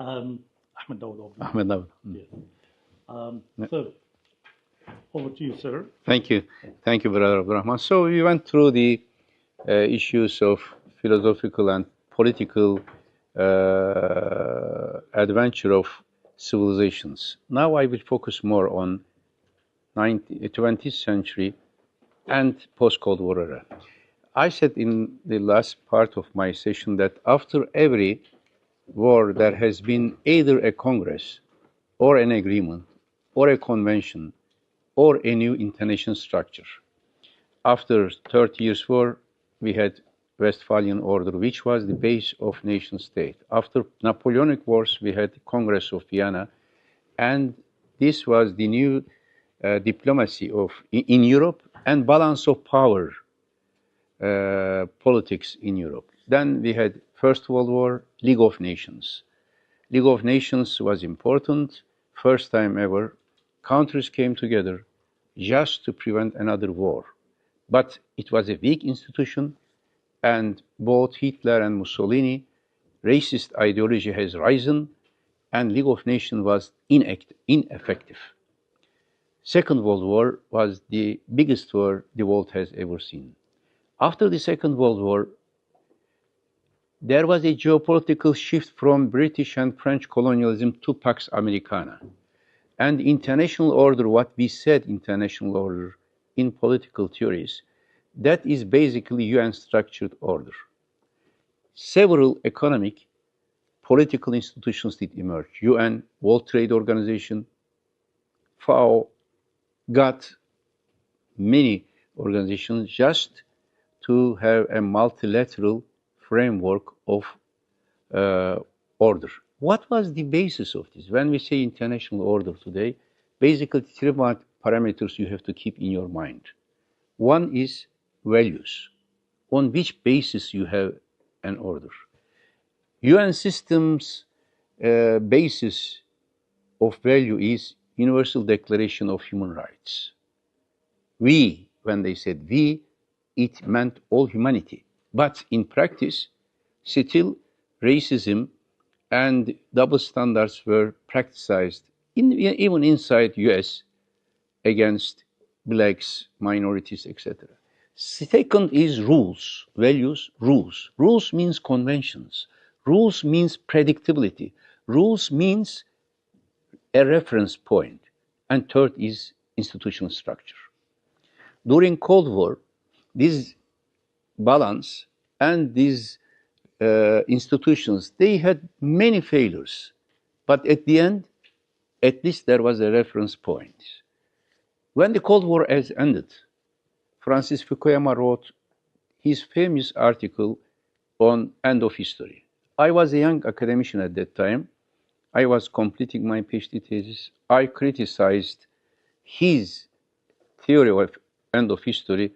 Ahmed Davutoğlu. Ahmet Davutoğlu. Yes. So, over to you, sir. Thank you. Thank you, Brother Abdurrahman. So we went through the issues of philosophical and political adventure of civilizations. Now I will focus more on 20th century and post-Cold War era. I said in the last part of my session that after every war there has been either a Congress or an agreement or a convention or a new international structure. After 30 Years' War, we had Westphalian Order, which was the base of nation state. After Napoleonic Wars, we had the Congress of Vienna, and this was the new diplomacy in Europe and balance of power politics in Europe. Then we had First World War, League of Nations. League of Nations was important. First time ever, countries came together just to prevent another war. But it was a weak institution, and both Hitler and Mussolini, racist ideology has risen, and League of Nations was ineffective. Second World War was the biggest war the world has ever seen. After the Second World War, there was a geopolitical shift from British and French colonialism to Pax Americana. And international order, what we said international order in political theories, that is basically UN structured order. Several economic, political institutions did emerge. UN, World Trade Organization, FAO, got many organizations just to have a multilateral framework of order. What was the basis of this? When we say international order today, basically three parameters you have to keep in your mind. One is values. On which basis you have an order? UN systems basis of value is Universal Declaration of Human Rights. We, when they said we, it meant all humanity. But in practice, still racism and double standards were practiced even inside US against blacks, minorities, etc. Second is rules, values, rules. Rules means conventions. Rules means predictability. Rules means a reference point. And third is institutional structure. During Cold War, this balance and these institutions, they had many failures. But at the end, at least there was a reference point. When the Cold War has ended, Francis Fukuyama wrote his famous article on end of history. I was a young academician at that time. I was completing my PhD thesis. I criticized his theory of end of history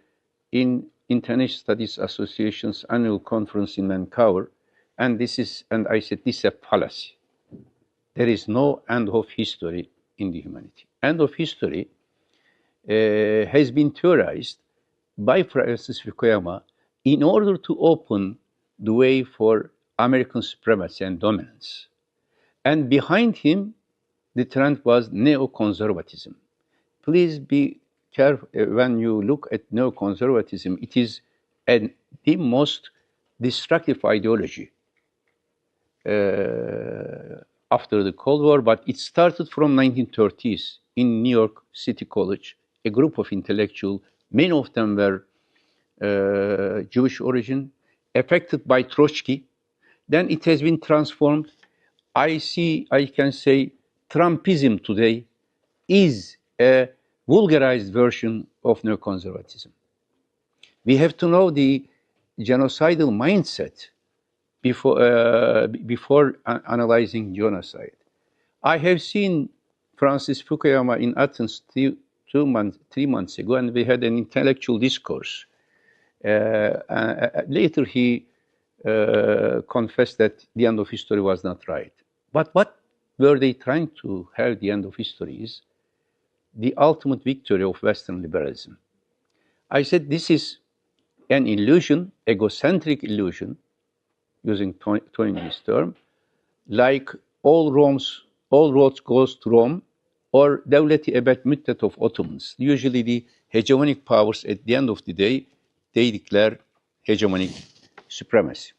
in International Studies Association's annual conference in Vancouver, and I said, this is a fallacy. There is no end of history in the humanity. End of history has been theorized by Francis Fukuyama in order to open the way for American supremacy and dominance. And behind him, the trend was neoconservatism. Please be careful when you look at neoconservatism. It is the most destructive ideology after the Cold War, but it started from 1930s in New York City College. A group of intellectuals, many of them were Jewish origin, affected by Trotsky. Then it has been transformed. I can say, Trumpism today is a vulgarized version of neoconservatism. We have to know the genocidal mindset before analyzing genocide. I have seen Francis Fukuyama in Athens 3 months ago, and we had an intellectual discourse. Later he confessed that the end of history was not right. But what were they trying to have the end of history is the ultimate victory of Western liberalism. I said this is an illusion, egocentric illusion, using Toynbee's term, like all roads goes to Rome, or Devleti Ebed Müddet of Ottomans. Usually the hegemonic powers at the end of the day, they declare hegemonic supremacy.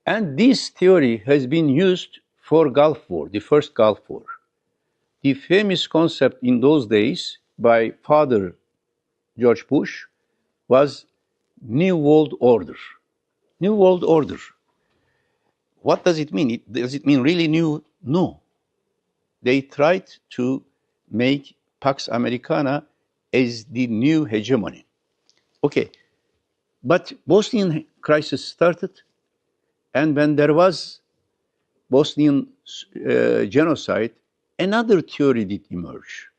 And this theory has been used for Gulf War, the first Gulf War. The famous concept in those days by Father George Bush was New World Order. New World Order. What does it mean? Does it mean really new? No. They tried to make Pax Americana as the new hegemony. Okay, but Bosnian crisis started, and when there was Bosnian genocide, another theory did emerge.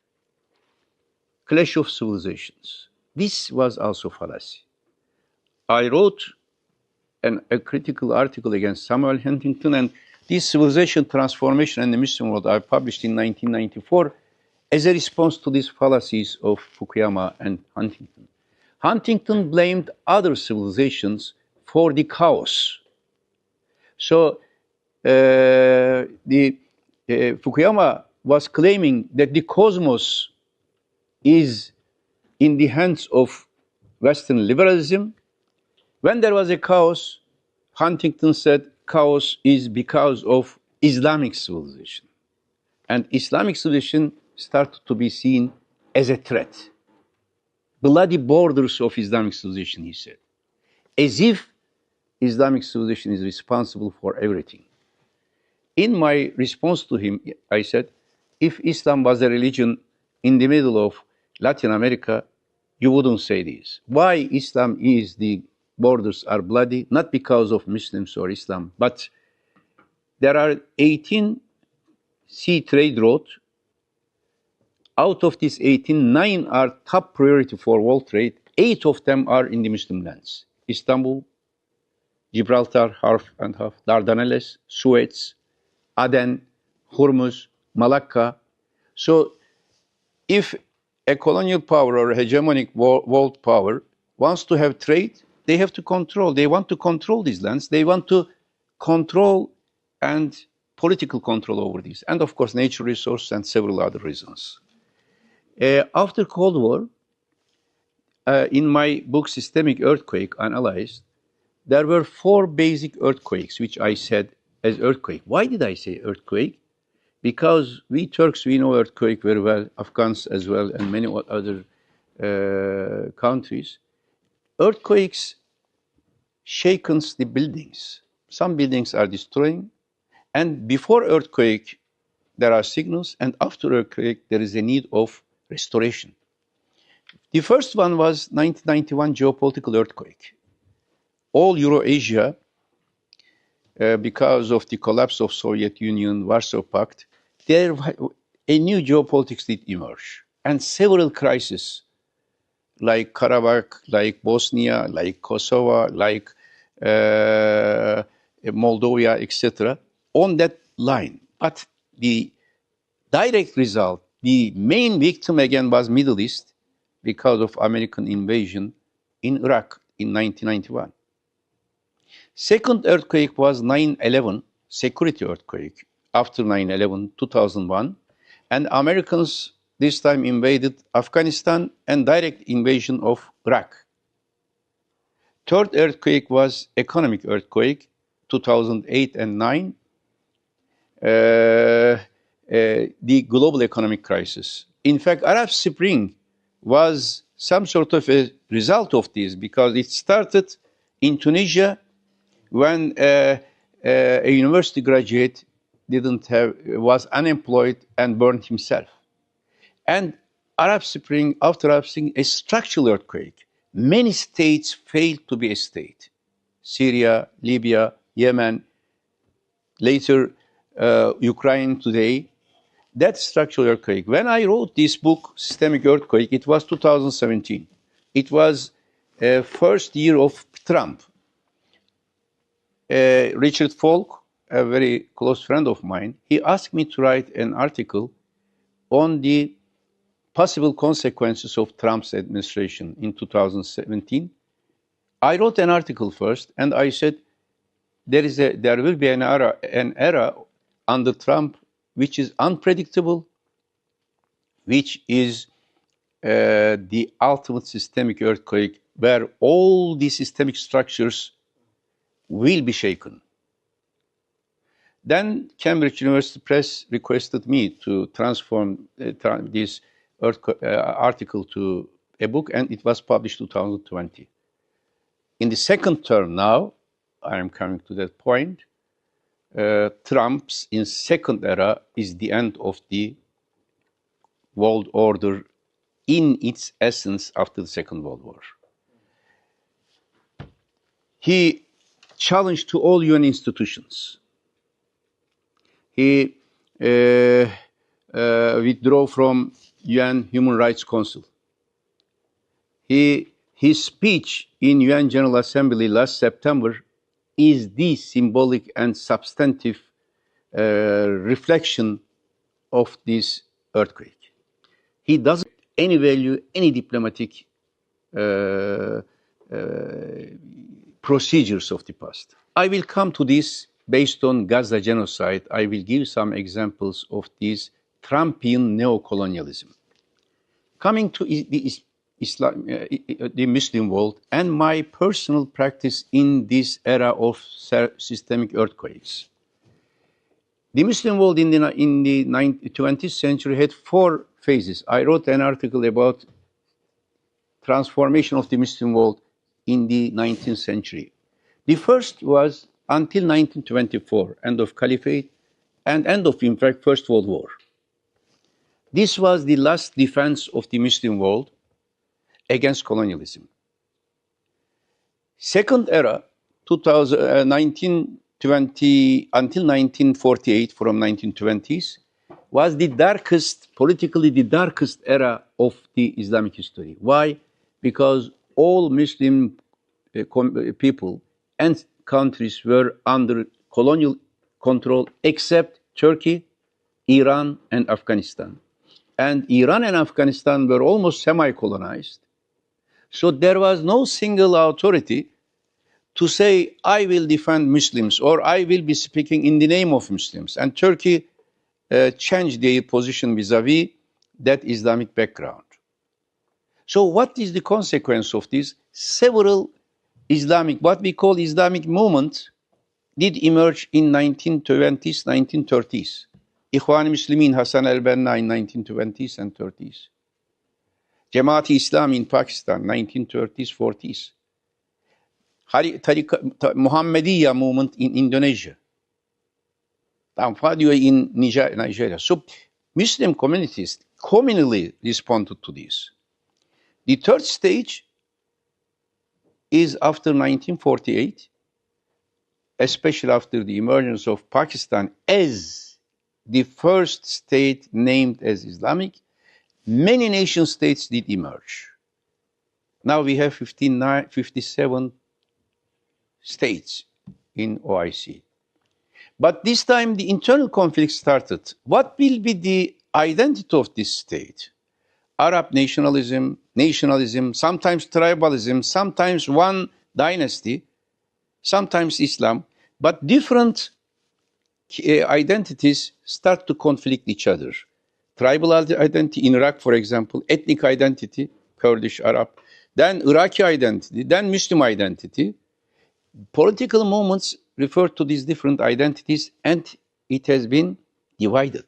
Clash of civilizations. This was also fallacy. I wrote a critical article against Samuel Huntington, and this civilization transformation in the Muslim world I published in 1994 as a response to these fallacies of Fukuyama and Huntington. Huntington blamed other civilizations for the chaos. So Fukuyama was claiming that the cosmos is in the hands of Western liberalism. When there was a chaos, Huntington said chaos is because of Islamic civilization. And Islamic civilization started to be seen as a threat. Bloody borders of Islamic civilization, he said. As if Islamic civilization is responsible for everything. In my response to him, I said, if Islam was a religion in the middle of Latin America, you wouldn't say this. Why Islam is the borders are bloody? Not because of Muslims or Islam, but there are 18 sea trade routes. Out of these 18, 9 are top priority for world trade. 8 of them are in the Muslim lands. Istanbul, Gibraltar, half and half, Dardanelles, Suez, Aden, Hormuz, Malacca. So if a colonial power or a hegemonic world power wants to have trade, they have to control. They want to control these lands. They want to control and political control over these. And of course, natural resources and several other reasons. After Cold War, in my book, Systemic Earthquake Analyzed, there were 4 basic earthquakes, which I said as earthquake. Why did I say earthquake? Because we Turks, we know earthquake very well, Afghans as well, and many other countries. Earthquakes shakens the buildings. Some buildings are destroying, and before earthquake, there are signals, and after earthquake, there is a need of restoration. The first one was 1991 geopolitical earthquake. All Eurasia, because of the collapse of Soviet Union, Warsaw Pact, there a new geopolitics did emerge, and several crises like Karabakh, like Bosnia, like Kosovo, like Moldova, etc., on that line. But the direct result, the main victim again was Middle East because of American invasion in Iraq in 1991. Second earthquake was 9/11, security earthquake after 9/11, 2001, and Americans this time invaded Afghanistan and direct invasion of Iraq. Third earthquake was economic earthquake, 2008 and 9, the global economic crisis. In fact, Arab Spring was some sort of a result of this because it started in Tunisia when a university graduate was unemployed and burned himself. And Arab Spring, after Arab Spring, a structural earthquake. Many states failed to be a state. Syria, Libya, Yemen, later Ukraine today. That structural earthquake. When I wrote this book, Systemic Earthquake, it was 2017. It was first year of Trump. Richard Falk, a very close friend of mine, he asked me to write an article on the possible consequences of Trump's administration in 2017. I wrote an article first, and I said there will be an era under Trump, which is unpredictable, which is the ultimate systemic earthquake where all the systemic structures will be shaken. Then Cambridge University Press requested me to transform this article to a book, and it was published in 2020. In the second term now, I am coming to that point, Trump's in second era is the end of the world order in its essence after the Second World War. He challenged to all UN institutions. He withdrew from UN Human Rights Council. His speech in UN General Assembly last September is the symbolic and substantive reflection of this earthquake. He doesn't any value any diplomatic procedures of the past. I will come to this based on Gaza genocide. I will give some examples of this Trumpian neocolonialism. Coming to the Muslim world and my personal practice in this era of systemic earthquakes. The Muslim world in the 20th century had 4 phases. I wrote an article about transformation of the Muslim world in the 19th century. The first was until 1924, end of Caliphate and end of, in fact, First World War. This was the last defense of the Muslim world against colonialism. Second era, 1920 until 1948, from 1920s, was the darkest, politically the darkest era of the Islamic history. Why? Because all Muslim people and countries were under colonial control except Turkey, Iran, and Afghanistan. And Iran and Afghanistan were almost semi-colonized. So there was no single authority to say, I will defend Muslims or I will be speaking in the name of Muslims. And Turkey changed their position vis-a-vis that Islamic background. So what is the consequence of this? Several Islamic, what we call Islamic movement, did emerge in 1920s, 1930s. İhvan-ı Müslümin, Hasan el-Banna in 1920s and 30s. Cemaat-i Islam in Pakistan, 1930s, 40s. Muhammadiyya movement in Indonesia. Fadwa in Nigeria. So Muslim communities communally responded to this. The third stage is after 1948, especially after the emergence of Pakistan as the first state named as Islamic. Many nation states did emerge. Now we have 57 states in OIC. But this time the internal conflict started. What will be the identity of this state? Arab nationalism, sometimes tribalism, sometimes one dynasty, sometimes Islam, but different identities start to conflict each other. Tribal identity in Iraq, for example, ethnic identity, Kurdish, Arab, then Iraqi identity, then Muslim identity. Political movements refer to these different identities and it has been divided.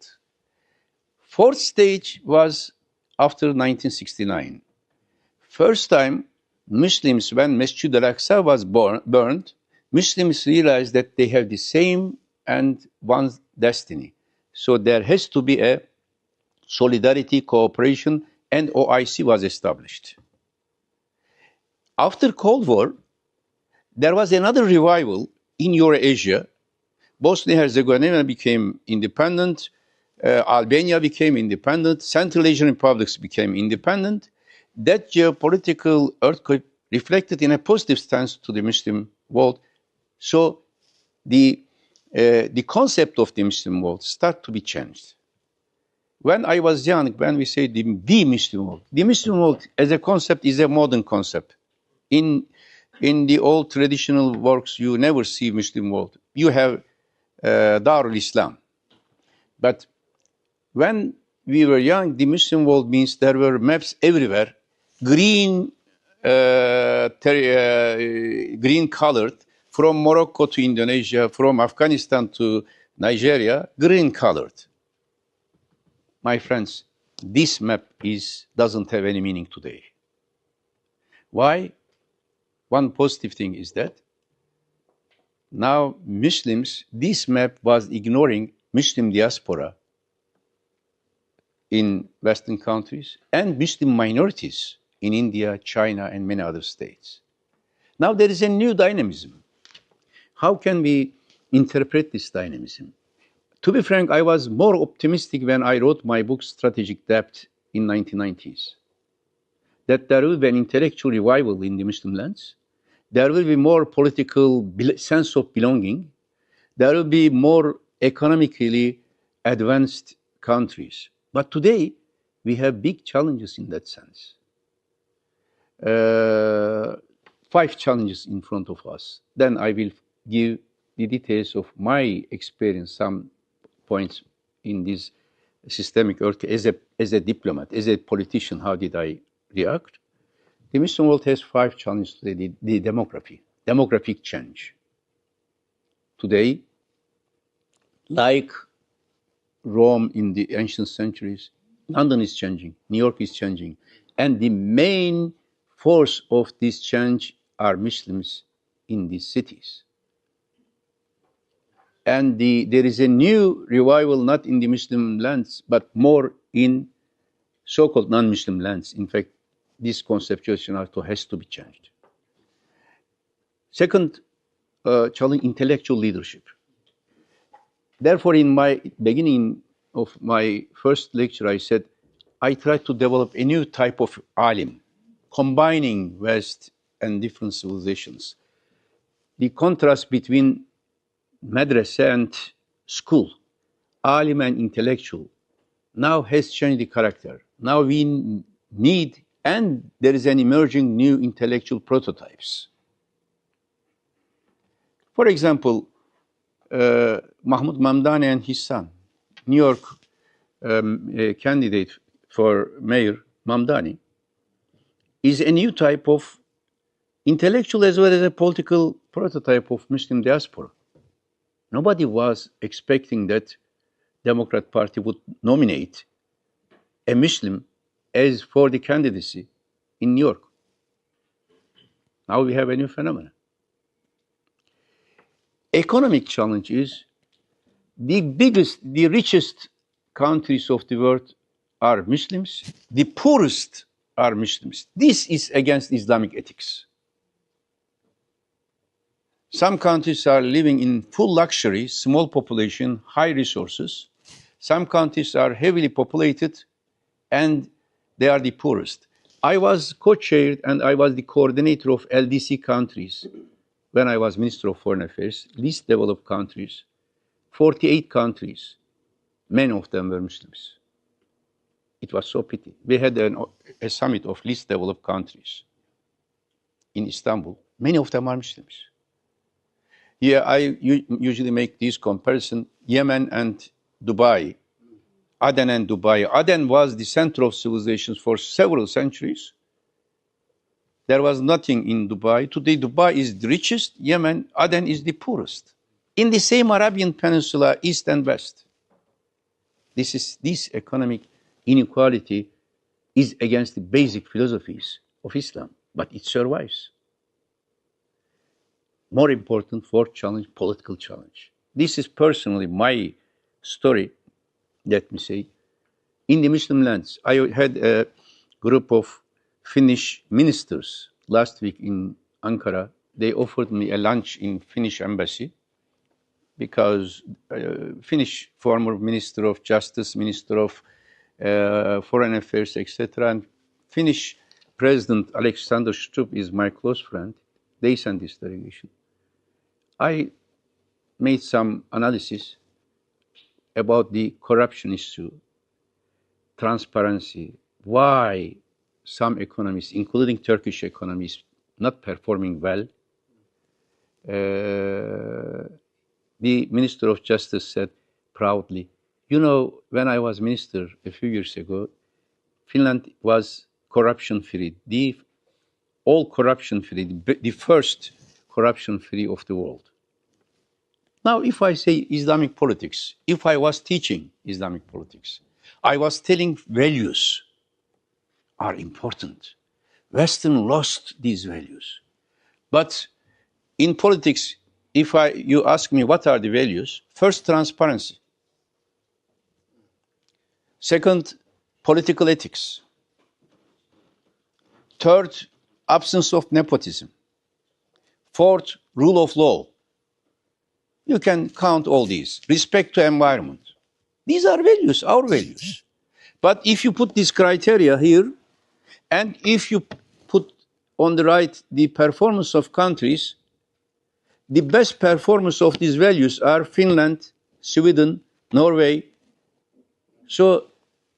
Fourth stage was after 1969. First time Muslims, when Masjid al-Aqsa was burned, Muslims realized that they have the same and one destiny. So there has to be a solidarity, cooperation, and OIC was established. After Cold War, there was another revival in Eurasia. Bosnia-Herzegovina became independent, Albania became independent, Central Asian republics became independent. That geopolitical earthquake reflected in a positive stance to the Muslim world. So the concept of the Muslim world started to be changed. When I was young, when we say the Muslim world as a concept is a modern concept. In the old traditional works, you never see Muslim world. You have Darul Islam. But when we were young, the Muslim world means there were maps everywhere, green, green colored, from Morocco to Indonesia, from Afghanistan to Nigeria, green colored. My friends, this map doesn't have any meaning today. Why? One positive thing is that now Muslims, this map was ignoring Muslim diaspora in Western countries and Muslim minorities in India, China, and many other states. Now there is a new dynamism. How can we interpret this dynamism? To be frank, I was more optimistic when I wrote my book Strategic Debt in 1990s. That there will be an intellectual revival in the Muslim lands. There will be more political sense of belonging. There will be more economically advanced countries. But today, we have big challenges in that sense. 5 challenges in front of us. Then I will give the details of my experience, some points in this systemic earthquake as a diplomat, as a politician, how did I react? The Muslim world has 5 challenges today. The demographic change. Today, like Rome in the ancient centuries, London is changing, New York is changing, and the main force of this change are Muslims in these cities. And there is a new revival, not in the Muslim lands, but more in so-called non-Muslim lands. In fact, this conceptualization also has to be changed. Second challenge, intellectual leadership. Therefore, in my beginning of my first lecture, I said, I tried to develop a new type of alim, combining West and different civilizations. The contrast between madrasa and school, alim and intellectual, now has changed the character. Now we need, and there is an emerging new intellectual prototypes. For example, Mahmoud Mamdani and his son, New York candidate for mayor, Mamdani, is a new type of intellectual as well as a political prototype of Muslim diaspora. Nobody was expecting that Democrat Party would nominate a Muslim as for the candidacy in New York. Now we have a new phenomenon. Economic challenge is the richest countries of the world are Muslims, the poorest are Muslims. This is against Islamic ethics. Some countries are living in full luxury, small population, high resources. Some countries are heavily populated and they are the poorest. I was co-chaired and I was the coordinator of LDC countries when I was Minister of Foreign Affairs, least developed countries, 48 countries, many of them were Muslims. It was so pity. We had a summit of least developed countries in Istanbul. Many of them are Muslims. Yeah, I usually make this comparison, Yemen and Dubai, Aden and Dubai. Aden was the center of civilizations for several centuries. There was nothing in Dubai. Today, Dubai is the richest, Yemen, Aden is the poorest. In the same Arabian Peninsula, East and West. This economic inequality is against the basic philosophies of Islam, but it survives. More important, fourth challenge, political challenge. This is personally my story, let me say. In the Muslim lands, I had a group of Finnish ministers last week in Ankara. They offered me a lunch in Finnish embassy because Finnish former Minister of Justice, Minister of Foreign Affairs, etc. And Finnish President Alexander Stubb is my close friend. They sent this delegation. I made some analysis about the corruption issue, transparency, why some economies, including Turkish economies, not performing well. The Minister of Justice said proudly, You know, when I was minister a few years ago, Finland was corruption-free, all corruption-free, the first corruption-free of the world. Now, if I say Islamic politics, if I was teaching Islamic politics, I was telling values are important. Western lost these values. But in politics, if you ask me what are the values, first, transparency. Second, political ethics. Third, absence of nepotism. Fourth, rule of law. You can count all these. Respect to environment. These are values, our values. But if you put this criteria here, and if you put on the right the performance of countries, the best performance of these values are Finland, Sweden, Norway. So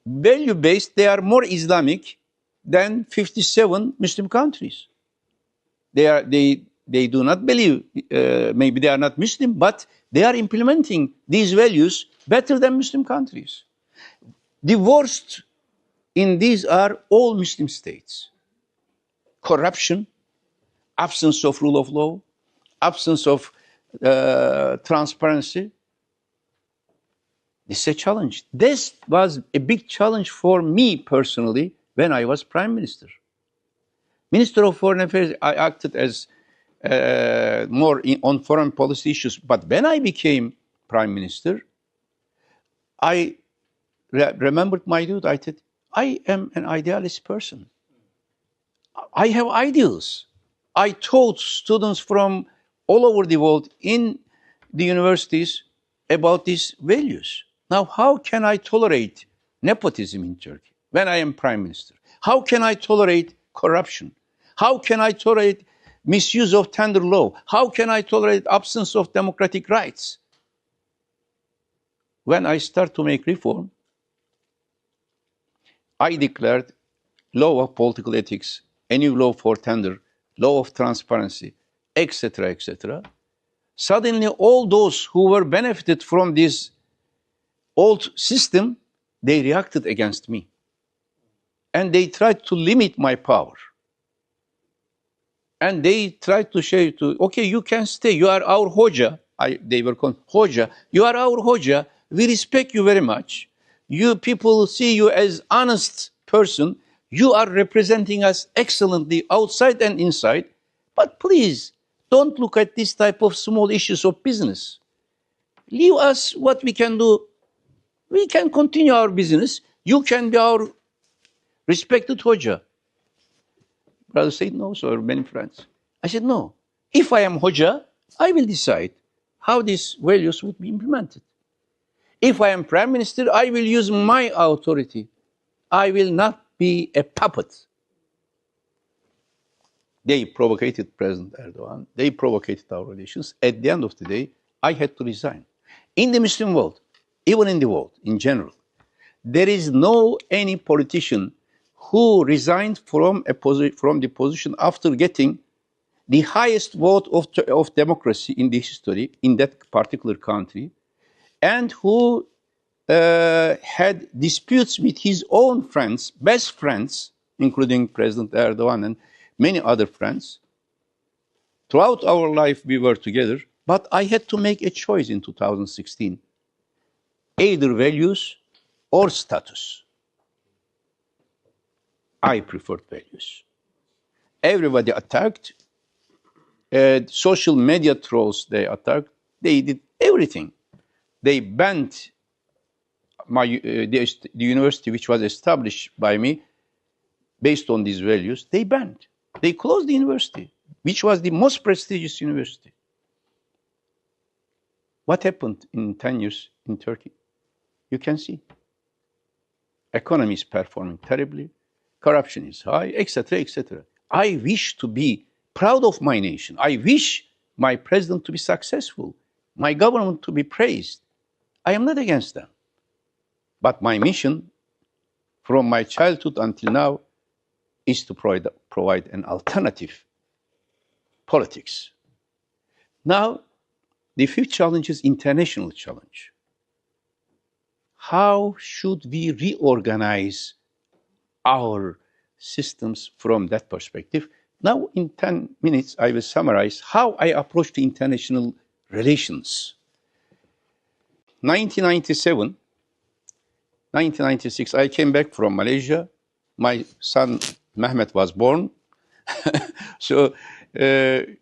value-based, they are more Islamic than 57 Muslim countries. They do not believe, maybe they are not Muslim, but they are implementing these values better than Muslim countries. The worst in these are all Muslim states. Corruption, absence of rule of law, absence of transparency. This is a challenge. This was a big challenge for me personally when I was Prime Minister. Minister of Foreign Affairs, I acted as more on foreign policy issues. But when I became Prime Minister, I remembered my duty. I said, I am an idealist person. I have ideals. I taught students from all over the world in the universities about these values. Now, how can I tolerate nepotism in Turkey when I am Prime Minister? How can I tolerate corruption? How can I tolerate misuse of tender law? How can I tolerate absence of democratic rights? When I start to make reform, I declared law of political ethics, a new law for tender, law of transparency, etc., etc. Suddenly, all those who were benefited from this old system, they reacted against me. And they tried to limit my power. And they tried to say to, okay, you can stay, you are our Hoca. They were called Hoca. You are our Hoca. We respect you very much. You people see you as honest person. You are representing us excellently outside and inside. But please, don't look at this type of small issues of business. Leave us what we can do. We can continue our business. You can be our respected Hoca. Brother said, no, sir, many friends. I said, no. If I am Hoca, I will decide how these values would be implemented. If I am Prime Minister, I will use my authority. I will not be a puppet. They provocated President Erdogan. They provocated our relations. At the end of the day, I had to resign. In the Muslim world, even in the world in general, there is no any politician who resigned from the position after getting the highest vote of democracy in the history in that particular country, and who had disputes with his own friends, best friends, including President Erdogan and many other friends. Throughout our life, we were together, but I had to make a choice in 2016, either values or status. I preferred values. Everybody attacked. Social media trolls, they attacked. They did everything. They banned the university, which was established by me based on these values. They banned. They closed the university, which was the most prestigious university. What happened in 10 years in Turkey? You can see. Economy is performing terribly. Corruption is high, etc., etc. I wish to be proud of my nation. I wish my president to be successful, my government to be praised. I am not against them. But my mission from my childhood until now is to provide an alternative politics. Now, the fifth challenge is international challenge. how should we reorganize our systems from that perspective? Now, in 10 minutes, I will summarize how I approach the international relations. 1997, 1996, I came back from Malaysia. My son, Mehmet, was born. So it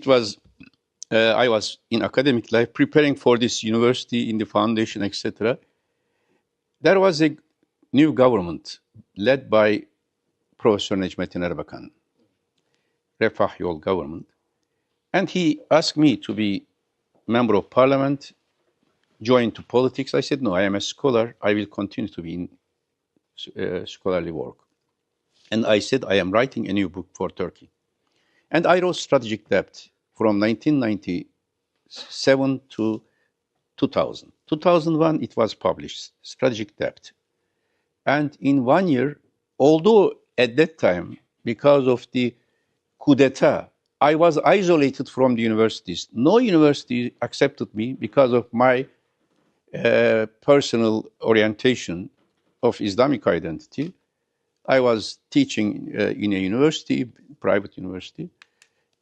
was, I was in academic life, preparing for this university in the foundation, etc. There was a new government led by Professor Necmettin Erbakan, Refah Yol government. And he asked me to be member of parliament, join to politics. I said, no, I am a scholar. I will continue to be in scholarly work. And I said, I am writing a new book for Turkey. And I wrote Strategic Debt from 1997 to 2000. 2001, it was published, Strategic Debt. And in 1 year, although at that time, because of the coup d'etat, I was isolated from the universities. No university accepted me because of my personal orientation of Islamic identity. I was teaching in a university, private university.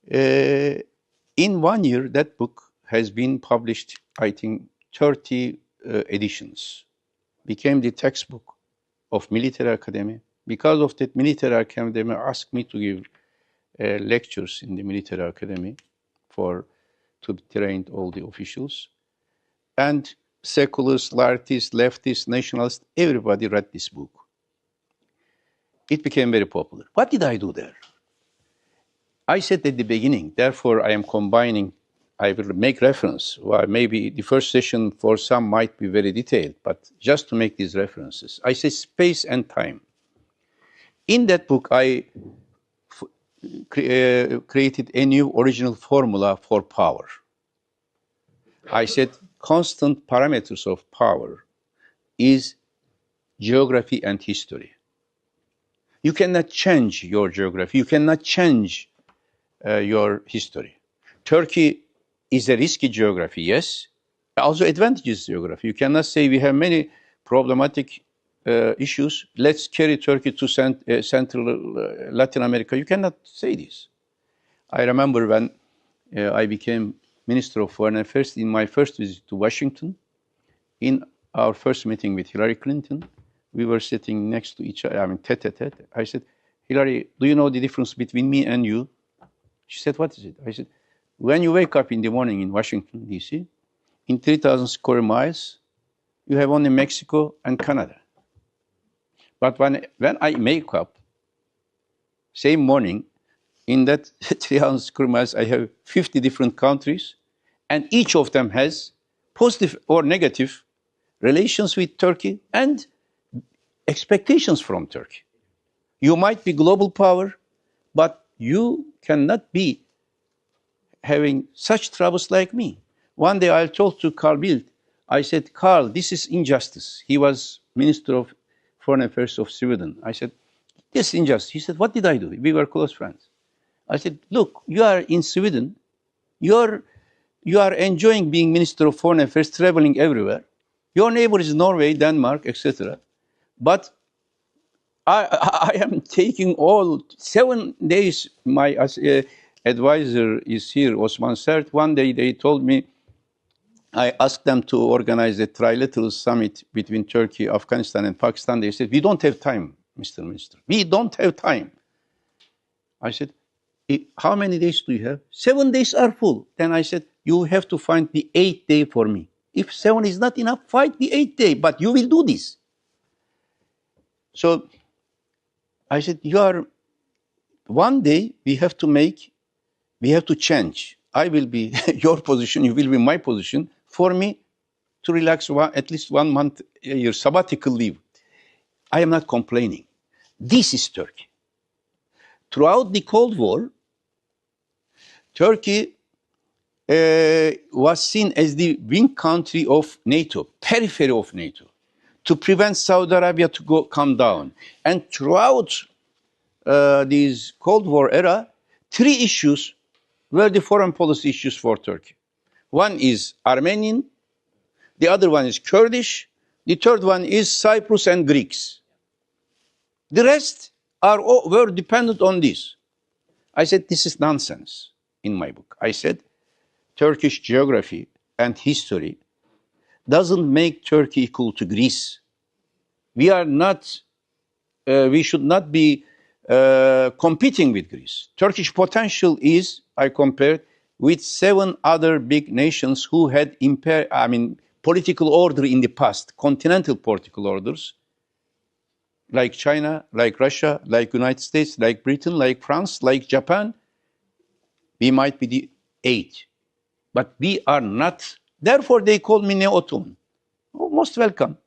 In 1 year, that book has been published, I think, 30 editions. Became the textbook of military academy. Because of that, military academy asked me to give lectures in the military academy to train all the officials. And secularists, lartists, leftists, nationalists, everybody read this book. It became very popular. What did I do there? I said at the beginning, therefore I am combining, I will make reference. Well, maybe the first session for some might be very detailed, but just to make these references. I say space and time. In that book, I created a new original formula for power. I said constant parameters of power is geography and history. You cannot change your geography. You cannot change your history. Turkey is a risky geography, yes. Also advantageous geography. You cannot say we have many problematic issues. Let's carry Turkey to Central Latin America. You cannot say this. I remember when I became Minister of Foreign Affairs in my first visit to Washington, in our first meeting with Hillary Clinton, we were sitting next to each other, I mean, tete-a-tete. I said, Hillary, do you know the difference between me and you? She said, what is it? I said, when you wake up in the morning in Washington, D.C., in 3,000 square miles, you have only Mexico and Canada. But when I wake up, same morning, in that 3,000 square miles, I have 50 different countries, and each of them has positive or negative relations with Turkey and expectations from Turkey. You might be global power, but you cannot be having such troubles like me. One day I told to Carl Bildt, I said, Carl, this is injustice. He was Minister of Foreign Affairs of Sweden. I said, this is injustice. He said, what did I do? We were close friends. I said, look, you are in Sweden. You are enjoying being Minister of Foreign Affairs, traveling everywhere. Your neighbor is Norway, Denmark, etc. But I am taking all 7 days. My advisor is here, Osman Sert. One day they told me, I asked them to organize a trilateral summit between Turkey, Afghanistan, and Pakistan. They said, we don't have time, Mr. Minister. We don't have time. I said, how many days do you have? 7 days are full. Then I said, you have to find the 8th day for me. If 7 is not enough, find the 8th day, but you will do this. So I said, one day we have to change. I will be your position, you will be my position, for me to relax at least 1 month a year, sabbatical leave. I am not complaining. This is Turkey. Throughout the Cold War, Turkey was seen as the wing country of NATO, periphery of NATO, to prevent Saudi Arabia to come down. And throughout this Cold War era, 3 issues were the foreign policy issues for Turkey. One is Armenian, the other one is Kurdish, The third one is Cyprus and Greeks. The rest were dependent on this. I said, this is nonsense in my book. I said, Turkish geography and history doesn't make Turkey equal to Greece. We are not, we should not be competing with Greece. Turkish potential is, I compared, with 7 other big nations who had political order in the past, continental political orders, like China, like Russia, like United States, like Britain, like France, like Japan. We might be the 8th, but we are not. Therefore, they call me Neo-Ottoman. Oh, most welcome,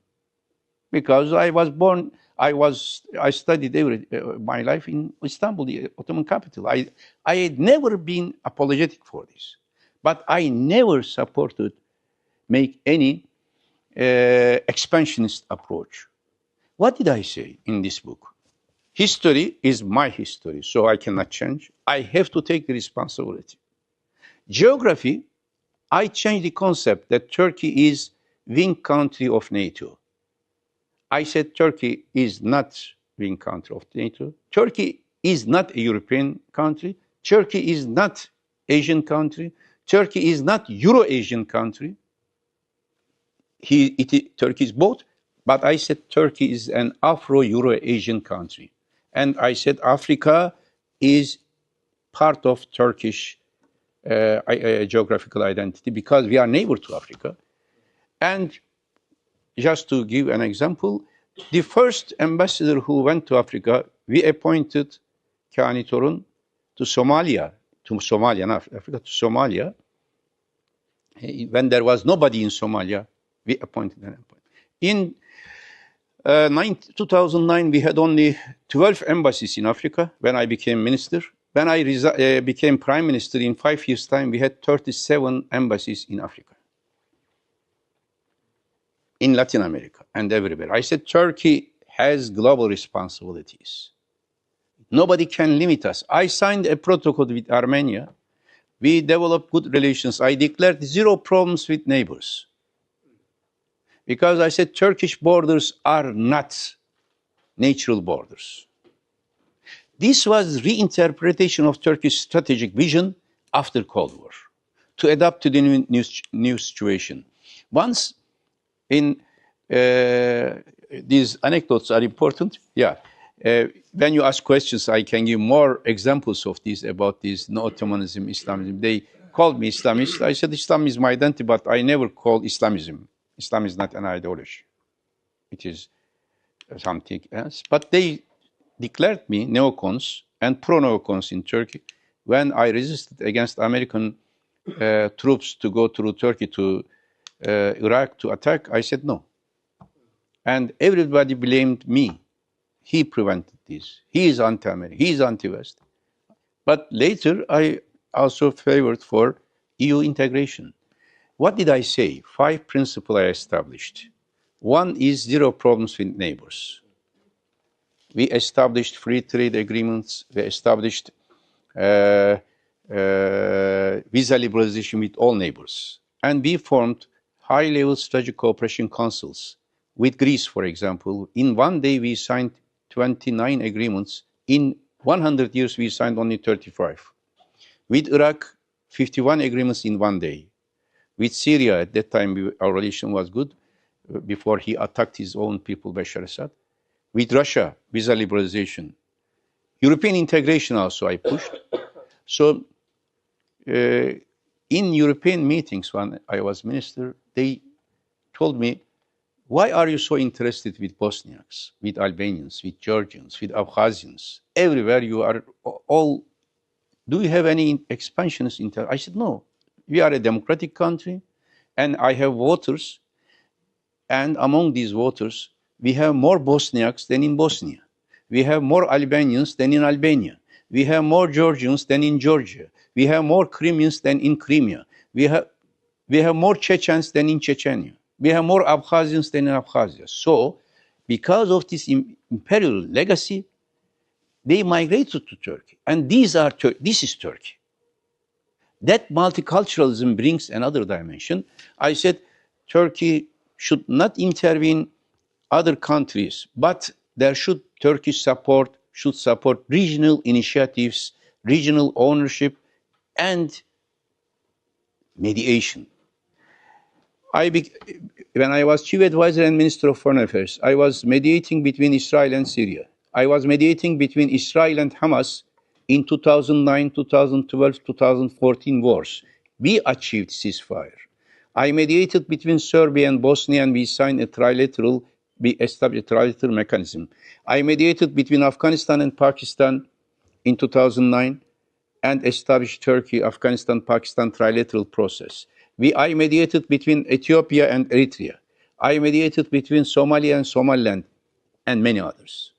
because I was born. I studied my life in Istanbul, the Ottoman capital. I had never been apologetic for this, but I never supported make any expansionist approach. What did I say in this book? History is my history, so I cannot change. I have to take the responsibility. Geography, I changed the concept that Turkey is wing country of NATO. I said Turkey is not wing country of NATO. Turkey is not a European country. Turkey is not Asian country. Turkey is not Euro-Asian country. Turkey is both, but I said Turkey is an Afro-Euro-Asian country. And I said Africa is part of Turkish geographical identity because we are neighbor to Africa. And just to give an example, the first ambassador who went to Africa, we appointed Kani Torun to Somalia, not Africa, to Somalia. When there was nobody in Somalia, we appointed an appointment. In 2009, we had only 12 embassies in Africa when I became minister. When I became prime minister, in 5 years' time, we had 37 embassies in Africa, in Latin America, and everywhere. I said Turkey has global responsibilities. Nobody can limit us. I signed a protocol with Armenia. We developed good relations. I declared 0 problems with neighbors. Because I said Turkish borders are not natural borders. This was reinterpretation of Turkish strategic vision after Cold War to adapt to the new situation. Once these anecdotes are important. Yeah. When you ask questions, I can give more examples of these about this Ottomanism, Islamism. They called me Islamist. I said Islam is my identity, but I never call Islamism. Islam is not an ideology. It is something else. But they declared me neocons and pro-neocons in Turkey when I resisted against American troops to go through Turkey to Iraq to attack. I said no. And everybody blamed me. He prevented this. He is anti-American. He is anti-West. But later, I also favored for EU integration. What did I say? 5 principles I established. One is 0 problems with neighbors. We established free trade agreements. We established visa liberalization with all neighbors. And we formed high-level strategic cooperation councils. With Greece, for example, in one day we signed 29 agreements. In 100 years, we signed only 35. With Iraq, 51 agreements in one day. With Syria, at that time, our relation was good, before he attacked his own people, Bashar Assad. With Russia, visa liberalization. European integration also I pushed. So in European meetings when I was minister, they told me, why are you so interested with Bosniaks, with Albanians, with Georgians, with Abkhazians? Everywhere you are all, do you have any expansionist interest? I said, no. We are a democratic country, and I have voters, and among these voters, we have more Bosniaks than in Bosnia. We have more Albanians than in Albania. We have more Georgians than in Georgia. We have more Crimeans than in Crimea. We have more Chechens than in Chechnya. We have more Abkhazians than in Abkhazia. So, because of this imperial legacy, they migrated to Turkey. And this is Turkey. That multiculturalism brings another dimension. I said Turkey should not intervene other countries, but there should Turkish should support regional initiatives, regional ownership, and mediation. When I was chief advisor and minister of foreign affairs, I was mediating between Israel and Syria. I was mediating between Israel and Hamas in 2009, 2012, 2014 wars. We achieved ceasefire. I mediated between Serbia and Bosnia, and we signed we established a trilateral mechanism. I mediated between Afghanistan and Pakistan in 2009 and established Turkey, Afghanistan, Pakistan trilateral process. I mediated between Ethiopia and Eritrea. I mediated between Somalia and Somaliland, and many others.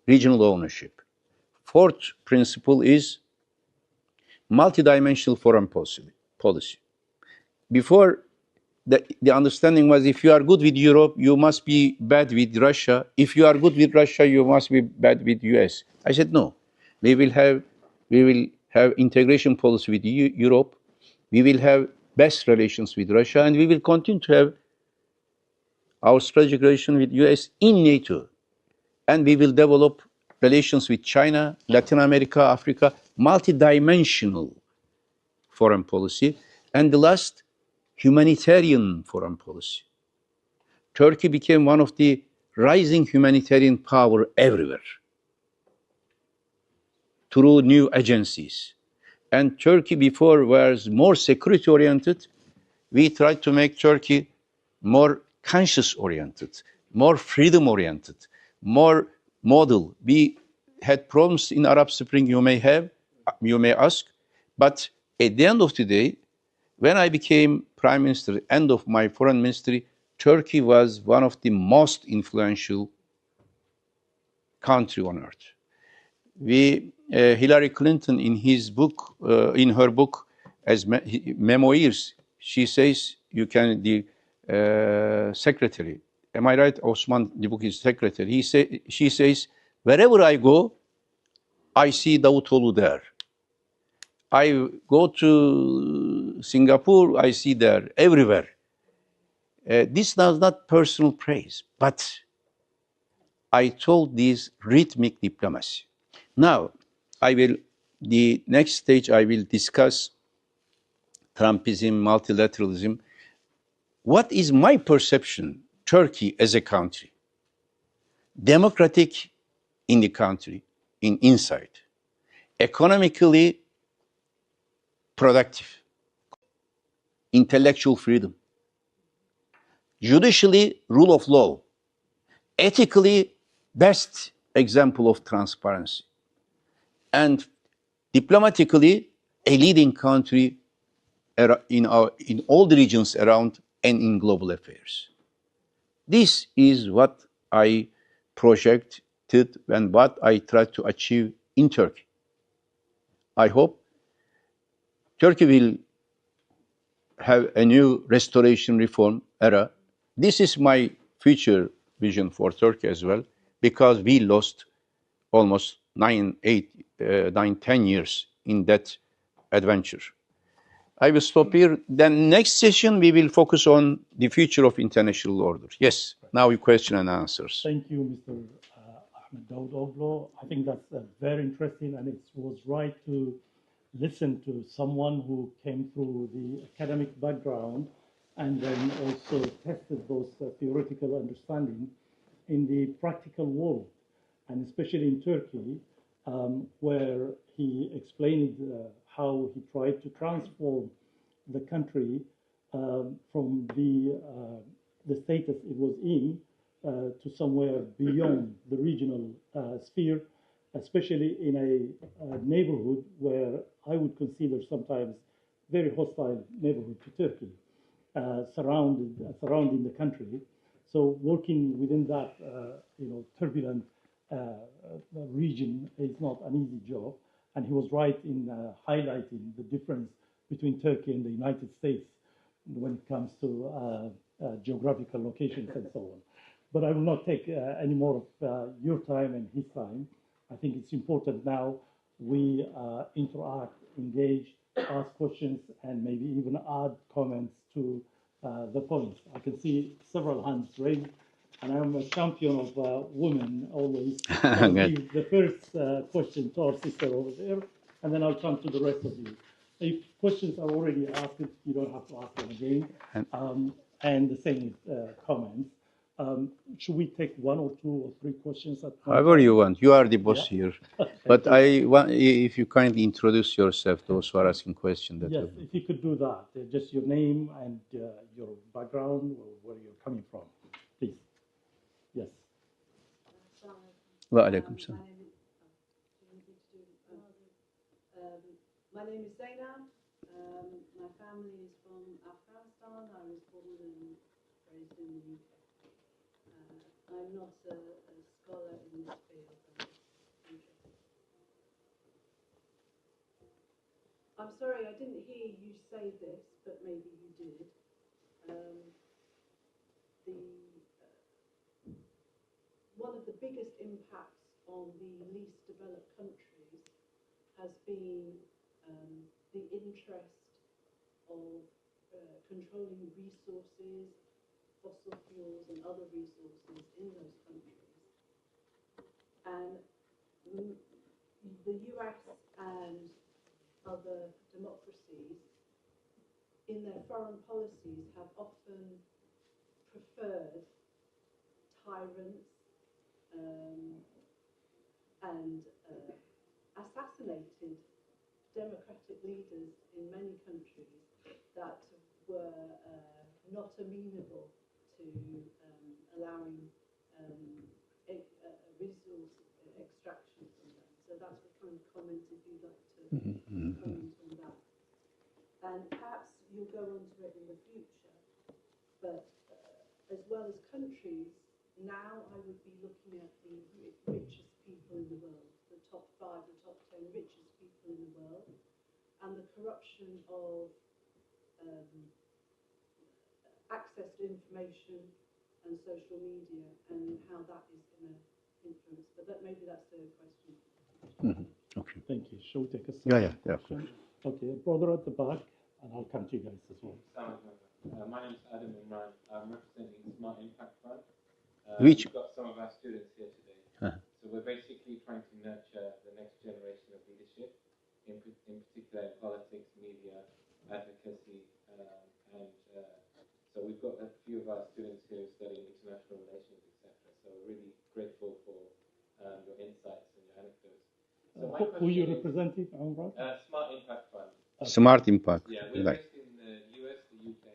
Regional ownership. Fourth principle is multidimensional foreign policy. Before, the understanding was if you are good with Europe, you must be bad with Russia. If you are good with Russia, you must be bad with US. I said no. We will have integration policy with Europe. We will have best relations with Russia, and we will continue to have our strategic relation with US in NATO. And we will develop relations with China, Latin America, Africa, multidimensional foreign policy. And the last, humanitarian foreign policy. Turkey became one of the rising humanitarian power everywhere through new agencies. And Turkey before was more security-oriented. We tried to make Turkey more conscious-oriented, more freedom-oriented, more model. We had problems in Arab Spring, you may ask, but at the end of the day, when I became prime minister, end of my foreign ministry, Turkey was one of the most influential country on earth. Hillary Clinton, in her book, as memoirs, she says you can secretary. Am I right? Osman, the book is secretary. She says, wherever I go, I see Davutoğlu there. I go to Singapore, I see there, everywhere. This is not personal praise, but I told this rhythmic diplomacy. Now, the next stage, I will discuss Trumpism, multilateralism. What is my perception, Turkey as a country? Democratic in the country, inside. Economically productive. Intellectual freedom. Judicially, rule of law. Ethically, best example of transparency. And diplomatically, a leading country in all the regions around and in global affairs. This is what I projected and what I tried to achieve in Turkey. I hope Turkey will have a new restoration reform era. This is my future vision for Turkey as well, because we lost almost 10 years in that adventure. I will stop here. Then next session, we will focus on the future of international order. Yes, now your question and answers. Thank you, Mr. Ahmet Davutoğlu. I think that's very interesting, and it was right to listen to someone who came through the academic background and then also tested those theoretical understanding in the practical world, and especially in Turkey, where he explained how he tried to transform the country from the status it was in to somewhere beyond the regional sphere, especially in a neighborhood where I would consider sometimes very hostile neighborhood to Turkey, surrounding the country. So working within that turbulent region is not an easy job. And he was right in highlighting the difference between Turkey and the United States when it comes to geographical locations and so on. But I will not take any more of your time and his time. I think it's important now we interact, engage, ask questions, and maybe even add comments to the points. I can see several hands raised, and I'm a champion of women always. So I'll leave the first question to our sister over there, and then I'll come to the rest of you. If questions are already asked, you don't have to ask them again. And the same with comments. Should we take one or two or three questions at one However time? you want. You are the boss here. But Okay. I want, if you kindly introduce yourself, those who are asking questions. That Yes, would be. if you could do that, just your name and your background, or where you're coming from, please. Yes. Wa alaikum salam. My name is Zainab. My family is from Afghanistan. I was born and raised in the UK. I'm not a scholar in this field. I'm sorry, I didn't hear you say this, but maybe you did. One of the biggest impacts on the least developed countries has been the interest of controlling resources, fossil fuels and other resources in those countries. And the US and other democracies in their foreign policies have often preferred tyrants and assassinated democratic leaders in many countries that were not amenable to allowing resource extraction from them. So that's the kind of comment, if you'd like to comment on that. And perhaps you'll go on to it in the future, but as well as countries, now I would be looking at the richest people in the world, the top 5, the top 10 richest people in the world, and the corruption of access to information and social media, and how that is going to influence. But maybe that's the question. Okay. Thank you. Shall we take a second? Yeah. Okay, brother at the back, and I'll come to you guys as well. My name is Adam Imran. I'm representing Smart Impact Fund. Which? We've got some of our students here today. So we're basically trying to nurture the next generation of leadership, in particular in politics, media, advocacy, and so we've got a few of our students here studying international relations, etc. So we're really grateful for your insights and your anecdotes. So Who are you representing, Amran? Smart Impact Fund. Smart Impact. Yeah, we're Right. based in the US, the UK,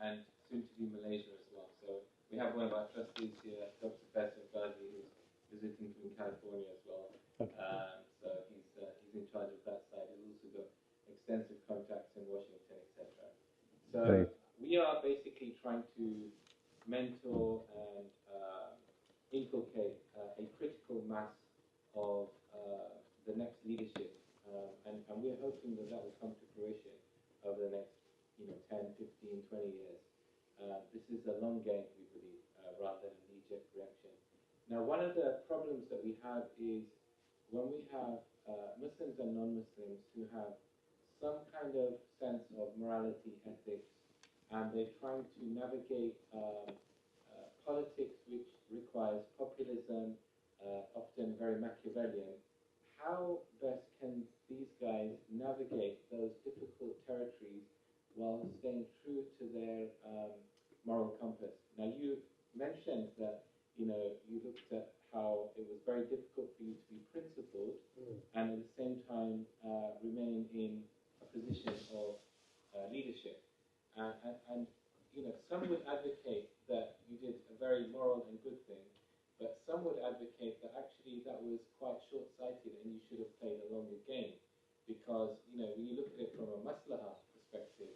and soon to be Malaysia as well. So we have one of our trustees here, Dr. Faisal Ghazi, who's visiting from California as well. So he's in charge of that side. He's also got extensive contacts in Washington, etc. So we are basically trying to mentor and inculcate a critical mass of the next leadership, and we're hoping that that will come to fruition over the next 10, 15, 20 years. This is a long game, we believe, rather than a knee-jerk reaction. Now, one of the problems that we have is when we have Muslims and non-Muslims who have some kind of sense of morality, ethics, and they're trying to navigate politics which requires populism, often very Machiavellian. How best can these guys navigate those difficult territories while staying true to their moral compass? Now, you mentioned that you looked at how it was very difficult for you to be principled and at the same time remain in a position of leadership. And some would advocate that you did a very moral and good thing, but some would advocate that actually that was quite short-sighted and you should have played a longer game, because when you look at it from a maslaha perspective,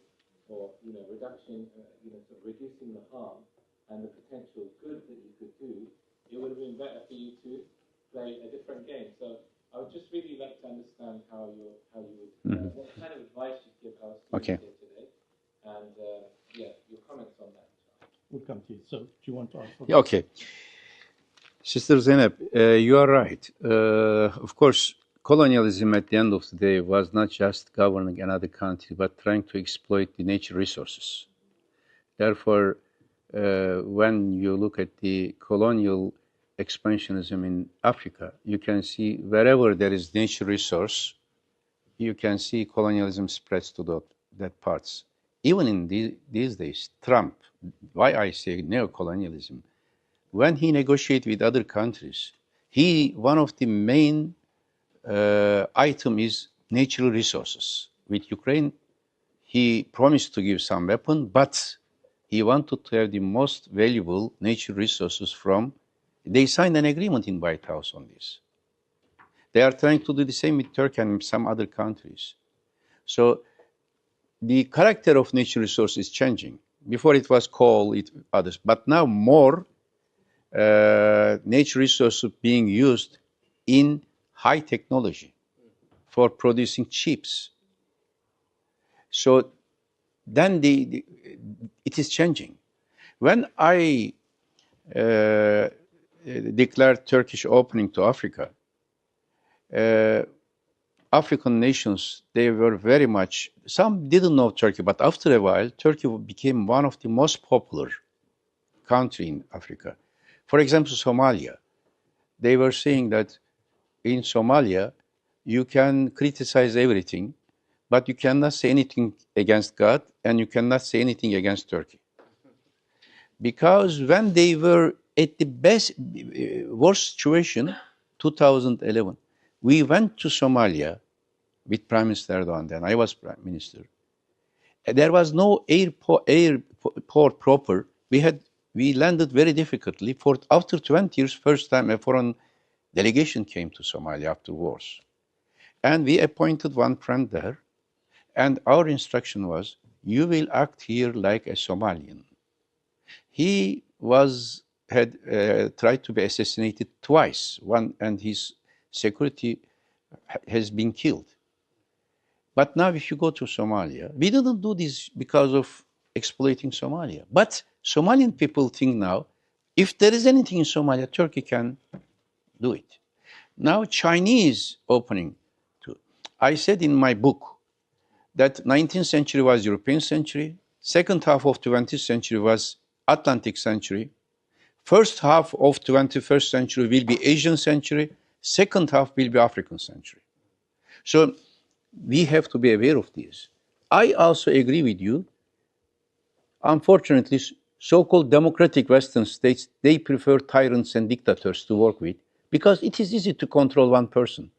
or reduction, sort of reducing the harm and the potential good that you could do, it would have been better for you to play a different game. So I would just really like to understand how you would what kind of advice you'd give our students here today, and your comments on that. We'll come to you. So, do you want to answer? Yeah, okay. Sister Zainab, you are right. Of course, colonialism at the end of the day was not just governing another country, but trying to exploit the nature resources. Therefore, when you look at the colonial expansionism in Africa, you can see wherever there is natural resource, you can see colonialism spreads to that parts. Even in these days, Trump, why I say neocolonialism, when he negotiates with other countries, one of the main item is natural resources. With Ukraine, he promised to give some weapon, but he wanted to have the most valuable natural resources from. They signed an agreement in White House on this. They are trying to do the same with Turkey and some other countries. So the character of natural resource is changing. Before it was coal, others, but now more natural resources being used in high technology for producing chips. So then it is changing. When I declared Turkish opening to Africa, African nations, they were very much, some didn't know Turkey, but after a while, Turkey became one of the most popular country in Africa. For example, Somalia. They were saying that in Somalia, you can criticize everything, but you cannot say anything against God, and you cannot say anything against Turkey. Because when they were at the worst situation, 2011, we went to Somalia with Prime Minister Erdogan, then I was Prime Minister. There was no airport proper. We landed very difficultly. After 20 years, first time a foreign delegation came to Somalia after wars. And we appointed one friend there. And our instruction was, you will act here like a Somalian. He had tried to be assassinated twice. And his security has been killed. But now if you go to Somalia, we didn't do this because of exploiting Somalia. But Somalian people think now, if there is anything in Somalia, Turkey can do it. Now Chinese opening too. I said in my book that 19th century was European century, second half of 20th century was Atlantic century, first half of 21st century will be Asian century, second half will be African century. So we have to be aware of this. I also agree with you. Unfortunately, so-called democratic Western states, they prefer tyrants and dictators to work with because it is easy to control one person.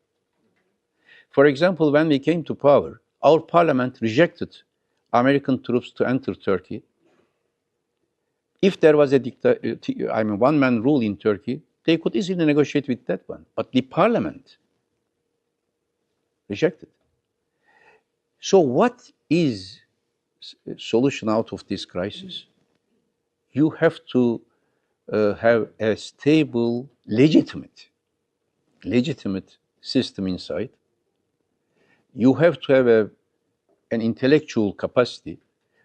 For example, when we came to power, our parliament rejected American troops to enter Turkey. If there was a one-man rule in Turkey, they could easily negotiate with that one. But the parliament rejected. So what is the solution out of this crisis? You have to have a stable, legitimate system inside. You have to have an intellectual capacity.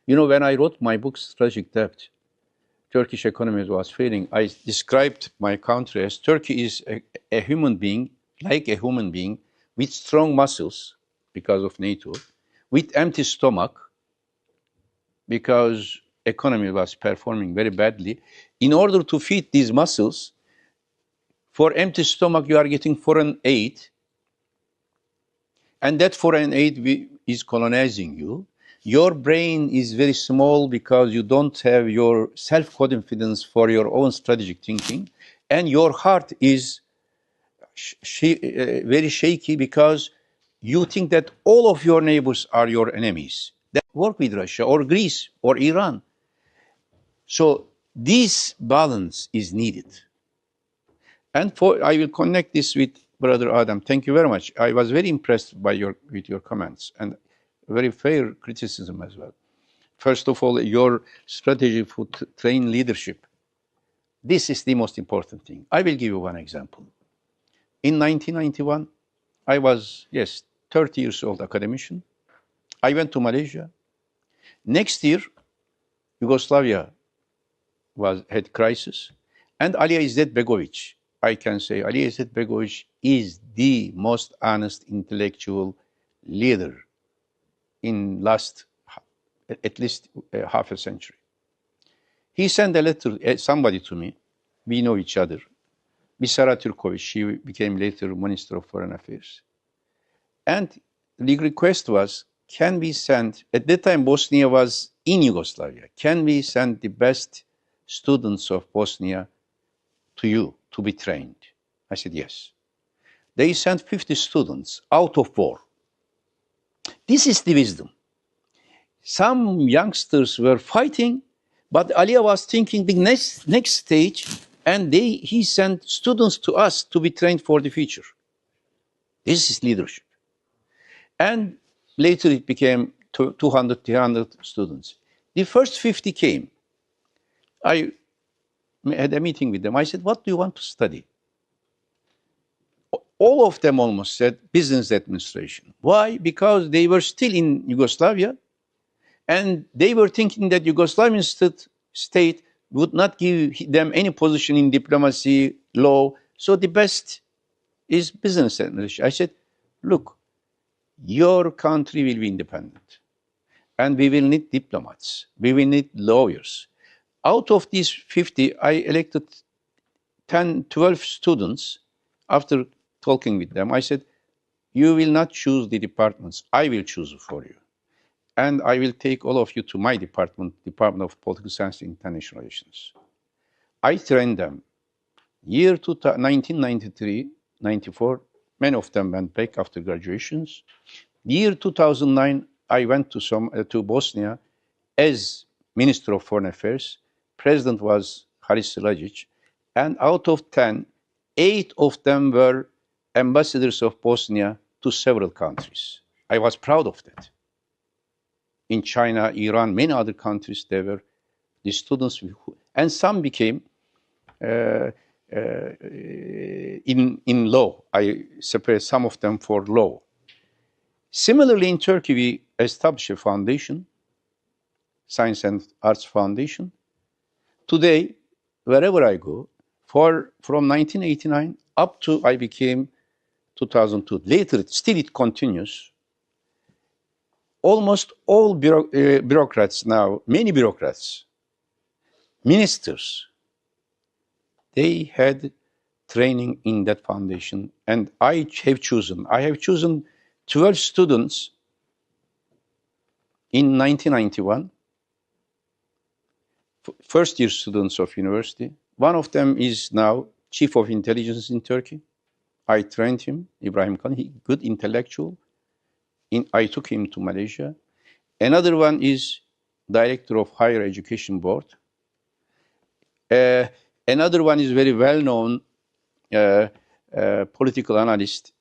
You know, when I wrote my book, Strategic Debt, Turkish economy was failing, I described my country as Turkey is a human being, like a human being, with strong muscles because of NATO, with empty stomach because economy was performing very badly. In order to feed these muscles, for empty stomach you are getting foreign aid, and that foreign aid is colonizing you. Your brain is very small because you don't have your self-confidence for your own strategic thinking, and your heart is very shaky because you think that all of your neighbors are your enemies that work with Russia or Greece or Iran. So this balance is needed. And I will connect this with Brother Adam. Thank you very much. I was very impressed with your comments and very fair criticism as well. First of all, your strategy for train leadership. This is the most important thing. I will give you one example. In 1991, I was, 30 years old academician. I went to Malaysia. Next year, Yugoslavia had crisis, and Ali İzzet Begovic, I can say Ali İzzet Begovic is the most honest intellectual leader in at least half a century. He sent a letter, somebody to me. We know each other. Bisara Turkovic, she became later Minister of Foreign Affairs. And the request was, can we send, at that time Bosnia was in Yugoslavia, can we send the best students of Bosnia to you to be trained? I said, yes. They sent 50 students out of war. This is the wisdom. Some youngsters were fighting, but Aliya was thinking the next stage, and he sent students to us to be trained for the future. This is leadership. And later it became 200, 300 students. The first 50 came. I had a meeting with them. I said, what do you want to study? All of them almost said business administration. Why? Because they were still in Yugoslavia, and they were thinking that Yugoslavian state would not give them any position in diplomacy, law. So the best is business administration. I said, look, your country will be independent, and we will need diplomats. We will need lawyers. Out of these 50, I elected 10, 12 students. After talking with them, I said, you will not choose the departments. I will choose for you. And I will take all of you to my department, Department of Political Science and International Relations. I trained them. Year 1993, 94, many of them went back after graduations. Year 2009, I went to Bosnia as Minister of Foreign Affairs. President was Haris Silajic. And out of 10, 8 of them were ambassadors of Bosnia to several countries. I was proud of that. In China, Iran, many other countries, there were the students, and some became in law. I separate some of them for law. Similarly, in Turkey, we established a foundation, Science and Arts Foundation. Today, wherever I go, from 1989 up to I became 2002. Later, still it continues. Almost all bureaucrats now, many bureaucrats, ministers, they had training in that foundation, and I have chosen 12 students in 1991, first-year students of university. One of them is now Chief of Intelligence in Turkey. I trained him, Ibrahim Khan, good intellectual. I took him to Malaysia. Another one is Director of Higher Education Board. Another one is very well-known political analyst,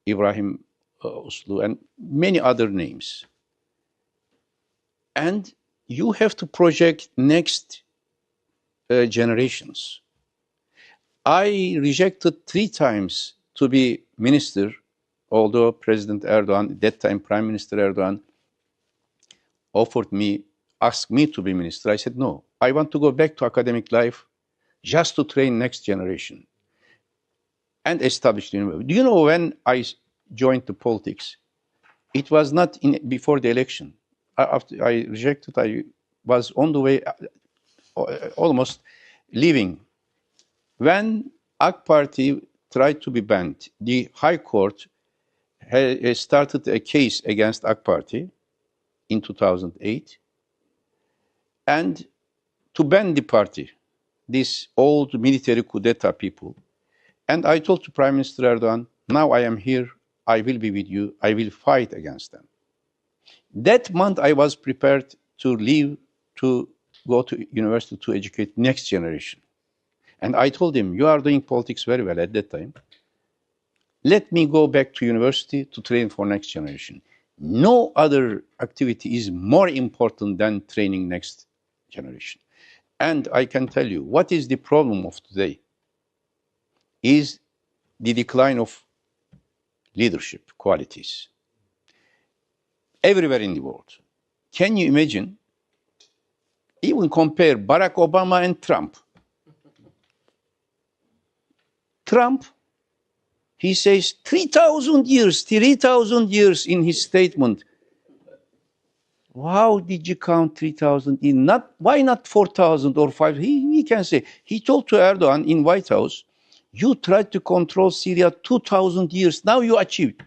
Ibrahim Uslu, and many other names. And you have to project next generations. I rejected 3 times to be minister, although President Erdogan, at that time Prime Minister Erdogan, asked me to be minister. I said, no, I want to go back to academic life just to train next generation and establish the university. Do you know when I joined the politics? It was not before the election. After I rejected, I was on the way, almost leaving. When AK Party tried to be banned, the High Court started a case against AK Party in 2008, and to ban the party, these old military coup d'etat people. And I told to Prime Minister Erdogan, now I am here, I will be with you, I will fight against them. That month I was prepared to leave to go to university to educate next generation. And I told him, you are doing politics very well at that time. Let me go back to university to train for next generation. No other activity is more important than training next generation. And I can tell you, what is the problem of today is the decline of leadership qualities everywhere in the world. Can you imagine? Even compare Barack Obama and Trump. Trump, he says 3,000 years in his statement. how did you count 3,000 in? Why not 4,000 or 5? He can say, he told to Erdogan in White House, you tried to control Syria 2,000 years. Now you achieved.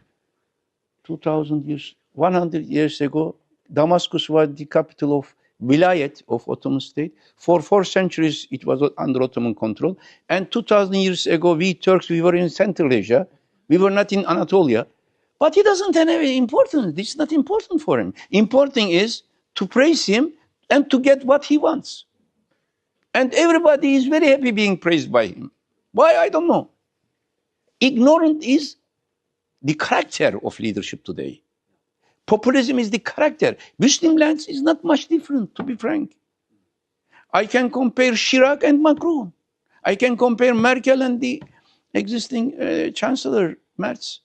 2,000 years, 100 years ago, Damascus was the capital of Vilayet of Ottoman state. For 4 centuries, it was under Ottoman control. And 2,000 years ago, we Turks, we were in Central Asia. We were not in Anatolia. But he doesn't have any importance. This is not important for him. Important is to praise him and to get what he wants. And everybody is very happy being praised by him. Why? I don't know. Ignorant is the character of leadership today. Populism is the character. Muslim lands is not much different, to be frank. I can compare Chirac and Macron. I can compare Merkel and the existing Chancellor Merz.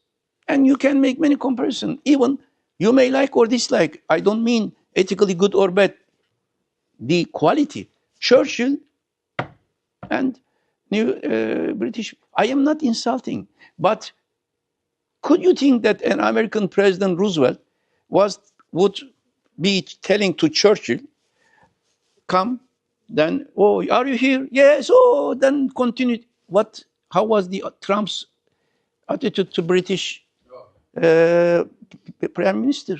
And you can make many comparisons. Even you may like or dislike. I don't mean ethically good or bad. The quality. Churchill and new British. I am not insulting. But could you think that an American President Roosevelt would be telling to Churchill, come, then, oh, are you here? Yes, oh, then continue. How was the Trump's attitude to British Prime Minister?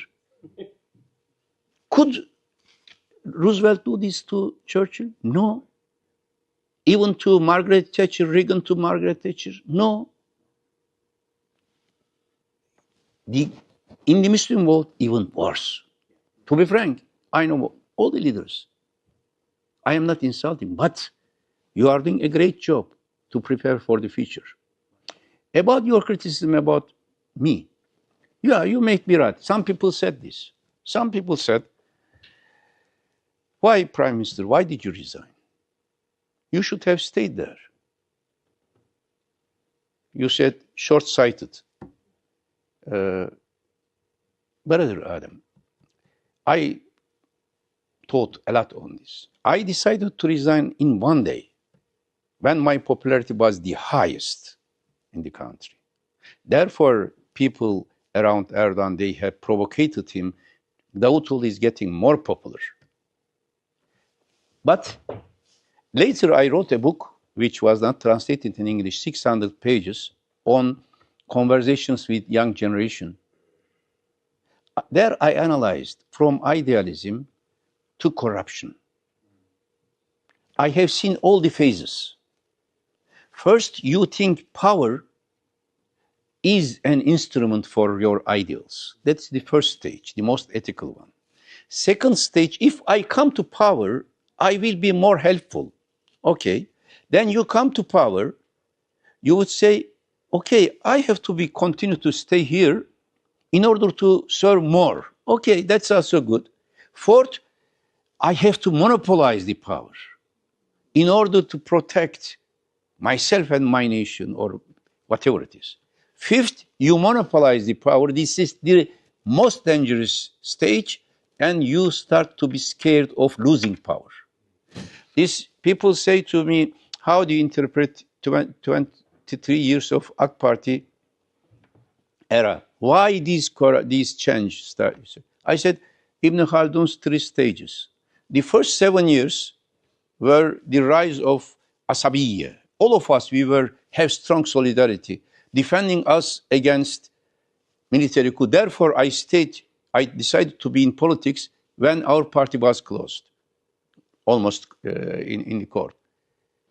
Could Roosevelt do this to Churchill? No. Even to Margaret Thatcher, Reagan to Margaret Thatcher? No. In the Muslim world, even worse. To be frank, I know all the leaders. I am not insulting, but you are doing a great job to prepare for the future. About your criticism about me, yeah, you make me right. Some people said this. Some people said, why, Prime Minister, why did you resign? You should have stayed there. You said short-sighted. Brother Adam, I thought a lot on this. I decided to resign in one day when my popularity was the highest in the country. Therefore, people around Erdogan, they have provocated him. Davutoğlu is getting more popular. But later I wrote a book, which was not translated in English, 600 pages, on conversations with young generation. There I analyzed from idealism to corruption. I have seen all the phases. First, you think power is an instrument for your ideals. That's the first stage, the most ethical one. Second stage, if I come to power, I will be more helpful. Okay, then you come to power, you would say, okay, I have to continue to stay here in order to serve more. Okay, that's also good. Fourth, I have to monopolize the power in order to protect myself and my nation or whatever it is. Fifth, you monopolize the power. This is the most dangerous stage, and you start to be scared of losing power. These people say to me, how do you interpret 23 years of AK Party era? Why these change started? I said, Ibn Khaldun's 3 stages. The first 7 years were the rise of Asabiyya. All of us, have strong solidarity, defending us against military coup. Therefore, I decided to be in politics when our party was closed, almost in the court.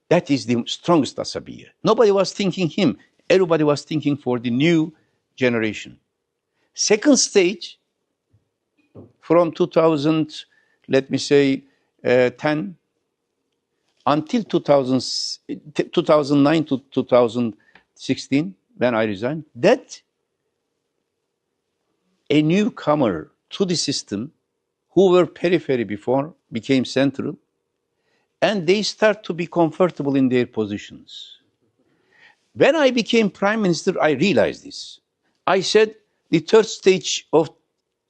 That is the strongest Asabiyya. Nobody was thinking him. Everybody was thinking for the new generation. Second stage, from 2000, let me say, 10 until 2009 to 2016, when I resigned, that a newcomer to the system who were periphery before became central, and they start to be comfortable in their positions. When I became prime minister, I realized this. I said, the third stage of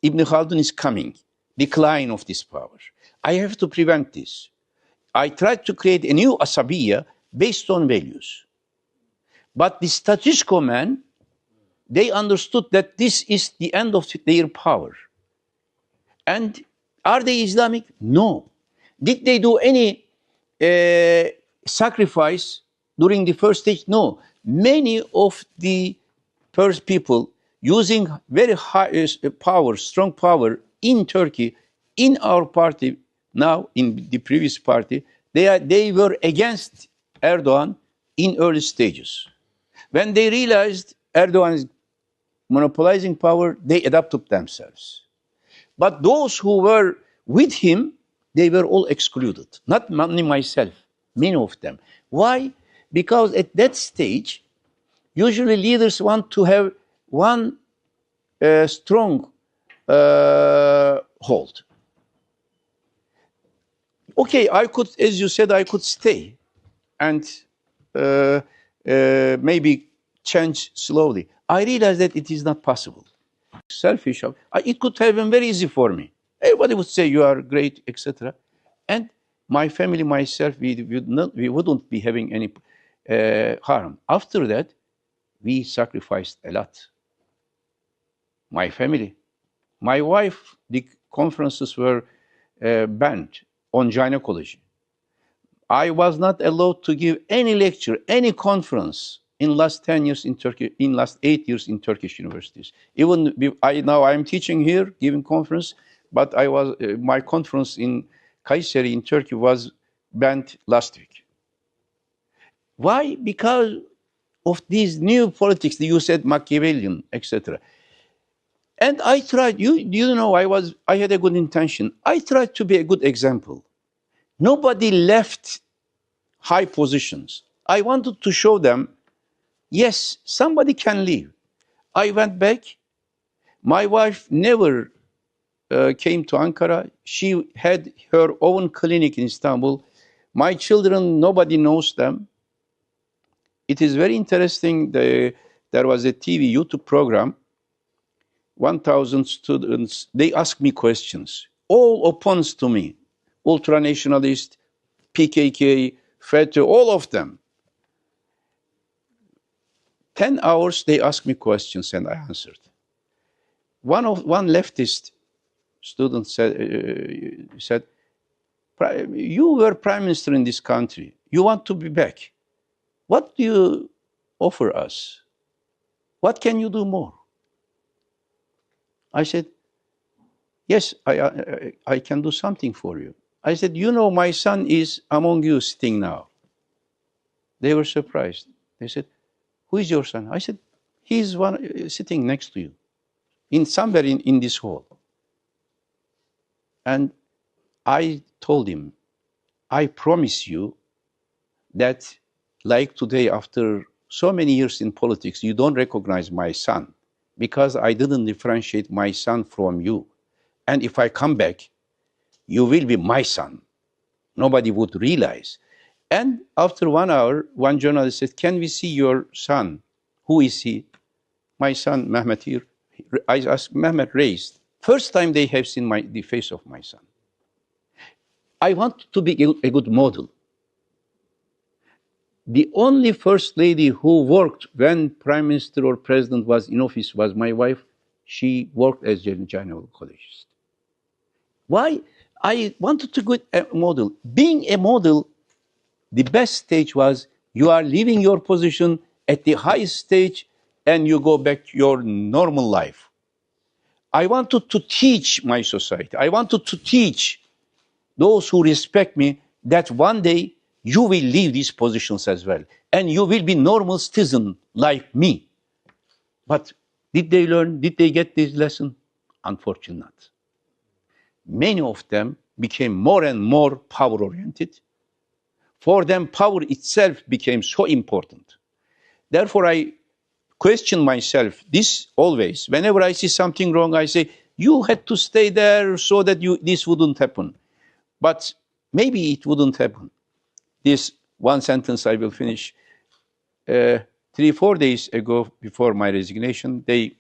Ibn Khaldun is coming, decline of this power. I have to prevent this. I tried to create a new Asabiyya based on values. But the status quo men, they understood that this is the end of their power. And Are they Islamic? No. Did they do any sacrifice during the first stage? No. Many of the first people using very high power, strong power in Turkey, in our party, now in the previous party, they were against Erdogan in early stages. When they realized Erdogan is monopolizing power, they adapted themselves. But those who were with him, they were all excluded. Not only myself, many of them. Why? Because at that stage, usually leaders want to have one strong hold. Okay, I could, as you said, I could stay and maybe change slowly. I realized that it is not possible. Selfish, it could have been very easy for me. Everybody would say you are great, etc. And my family, myself, we wouldn't be having any harm. After that, we sacrificed a lot. My family, my wife, the conferences were banned on gynecology. I was not allowed to give any lecture, any conference in last 10 years in Turkey, in last 8 years in Turkish universities. Even now I'm teaching here, giving conference, but my conference in Kayseri in Turkey was banned last week. Why? Because of these new politics, you said Machiavellian, etc. And I tried, you know, I had a good intention. I tried to be a good example. Nobody left high positions. I wanted to show them, yes, somebody can leave. I went back. My wife never came to Ankara. She had her own clinic in Istanbul. My children, nobody knows them. It is very interesting. There was a TV YouTube program. 1,000 students, they asked me questions, all opponents to me, ultranationalist, PKK, FETÖ, all of them. 10 hours, they asked me questions and I answered. One leftist student said, you were prime minister in this country. You want to be back. What do you offer us? What can you do more? I said, yes, I can do something for you. I said, you know, my son is among you sitting now. They were surprised. They said, who is your son? I said, he's one sitting next to you, somewhere in this hall. And I told him, I promise you that like today, after so many years in politics, you don't recognize my son, because I didn't differentiate my son from you. And if I come back, you will be my son. Nobody would realize. And after 1 hour, one journalist said, can we see your son? Who is he? My son, Mehmet here. I asked, Mehmet raised. First time they have seen the face of my son. I want to be a good model. The only first lady who worked when prime minister or president was in office was my wife. She worked as a gynecologist. Why? I wanted to be a model. Being a model, the best stage was you are leaving your position at the highest stage and you go back to your normal life. I wanted to teach my society. I wanted to teach those who respect me that one day you will leave these positions as well. And you will be normal citizen like me. But did they learn? Did they get this lesson? Unfortunately not. Many of them became more and more power-oriented. For them, power itself became so important. Therefore, I question myself this always. Whenever I see something wrong, I say, you had to stay there so that this wouldn't happen. But maybe it wouldn't happen. This one sentence I will finish. 3-4 days ago, before my resignation, they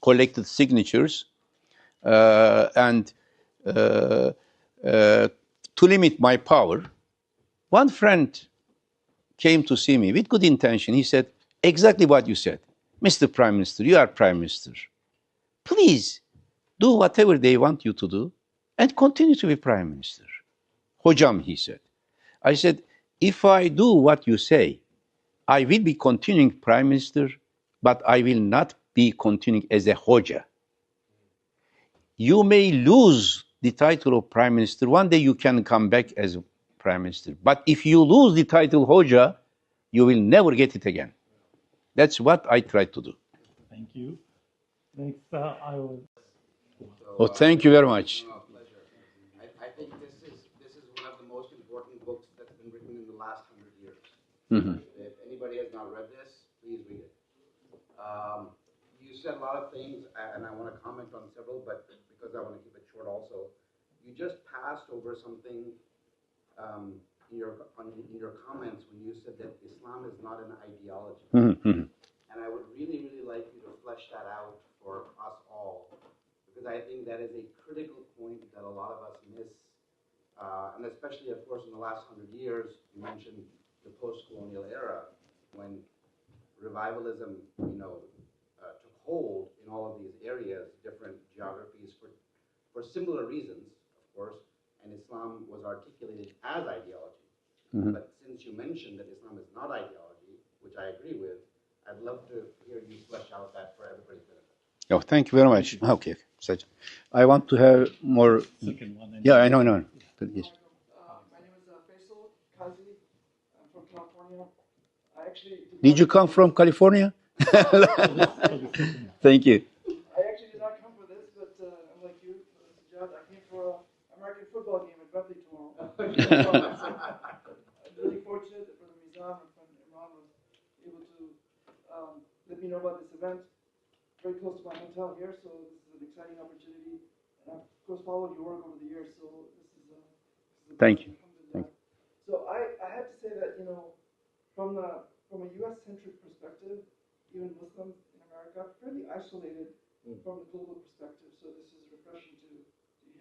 collected signatures and to limit my power. One friend came to see me with good intention. He said, exactly what you said. Mr. Prime Minister, you are Prime Minister. Please do whatever they want you to do and continue to be Prime Minister. Hocam, he said. I said, if I do what you say, I will be continuing Prime Minister, but I will not be continuing as a Hoca. You may lose the title of Prime Minister. One day you can come back as Prime Minister. But if you lose the title Hoca, you will never get it again. That's what I tried to do. Thank you. Next, I will. Oh, thank you very much. Pleasure. I think this is one of the most important books that's been written in the last 100 years. Mm-hmm. If anybody has not read this, please read it. You said a lot of things, and I want to comment on several, but because I want to keep it short also, you just passed over something in your comments when you said that Islam is not an ideology. Mm-hmm. And I would really, really like you to flesh that out for us all, because I think that is a critical point that a lot of us miss, and especially, of course, in the last 100 years, you mentioned the post-colonial era, when revivalism, took hold in all of these areas, different geographies, for similar reasons, of course, and Islam was articulated as ideology. Mm-hmm. But since you mentioned that Islam is not ideology, which I agree with, I'd love to hear you flesh out that for everybody's benefit. Oh, thank you very much. Okay. I want to have more. Second one. Yeah, I know. No. Yes. My name is Faisal Kazi. I'm from California. I actually Did you come from California? Thank you. I actually did not come for this, but I'm like you, Sajjad. I came for an American football game in Berkeley tomorrow. I'm really fortunate that Brother Mizan from Iran was able to let me know about this event. Very close to my hotel here, so this is an exciting opportunity. And I've, of course, followed your work over the years, so this is Thank you. So I have to say that, from a U.S.-centric perspective, even Muslims in America are fairly isolated from the global perspective. So this is refreshing to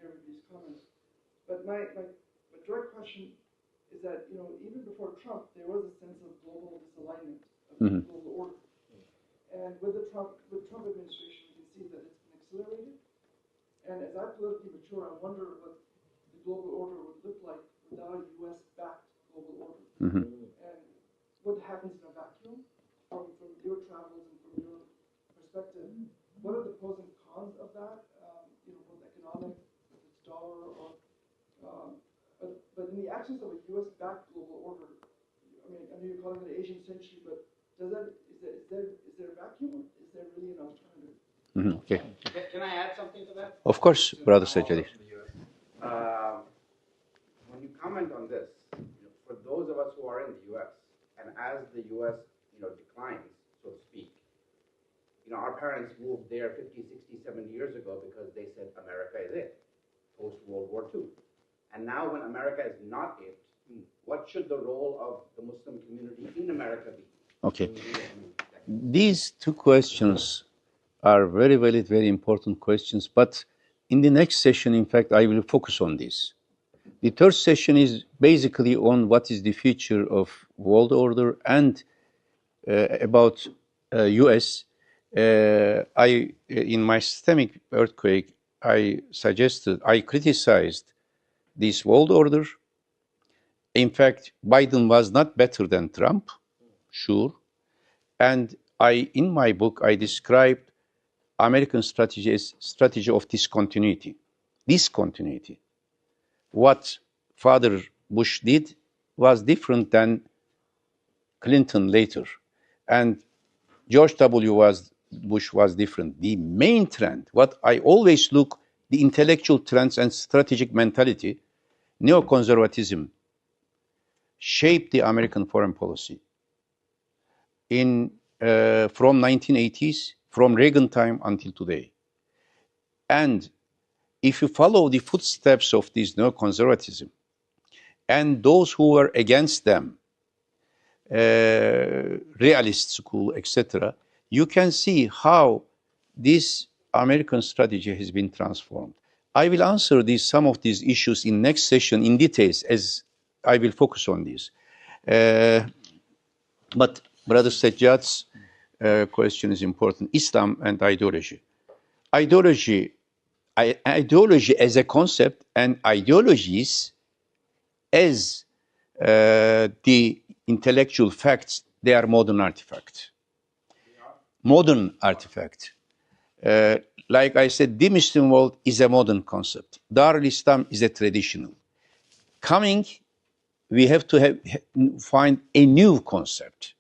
hear these comments. But my direct question is that, even before Trump, there was a sense of global misalignment of the global order. And with the Trump administration, you can see that it's been accelerated. And as I politically mature, I wonder what the global order would look like without a U.S.-backed global order. Mm-hmm. And what happens in a vacuum, from your travels and from your perspective, what are the pros and cons of that? Both economic, with its dollar, or but in the absence of a U.S.-backed global order, I know you're calling it an Asian century, but is there a vacuum? Is there really an alternative? Mm-hmm. Okay. Can I add something to that? Of course, Brother Sajjad. When you comment on this, for those of us who are in the U.S., and as the U.S. declines, so to speak, our parents moved there 50, 60, 70 years ago because they said America is it, post-World War II. And now when America is not it, what should the role of the Muslim community in America be? Okay. These two questions are very valid, very important questions, but in the next session, in fact, I will focus on this. The third session is basically on what is the future of world order and about U.S. In my systemic earthquake, I criticized this world order. In fact, Biden was not better than Trump, sure. And in my book, I described American strategy as strategy of discontinuity. Discontinuity. What Father Bush did was different than Clinton later. And George W. Bush was different. The main trend, what I always look, the intellectual trends and strategic mentality, neoconservatism, shaped the American foreign policy. From 1980s, from Reagan time until today. And if you follow the footsteps of this neoconservatism and those who were against them, realist school, etc., you can see how this American strategy has been transformed. I will answer some of these issues in next session in details, as I will focus on this. But Brother Sajjad's question is important. Islam and ideology. Ideology, ideology as a concept and ideologies as the intellectual facts, they are modern artifacts. Modern artifact. Like I said, the Muslim world is a modern concept. Darul Islam is a traditional. Coming, we have to find a new concept,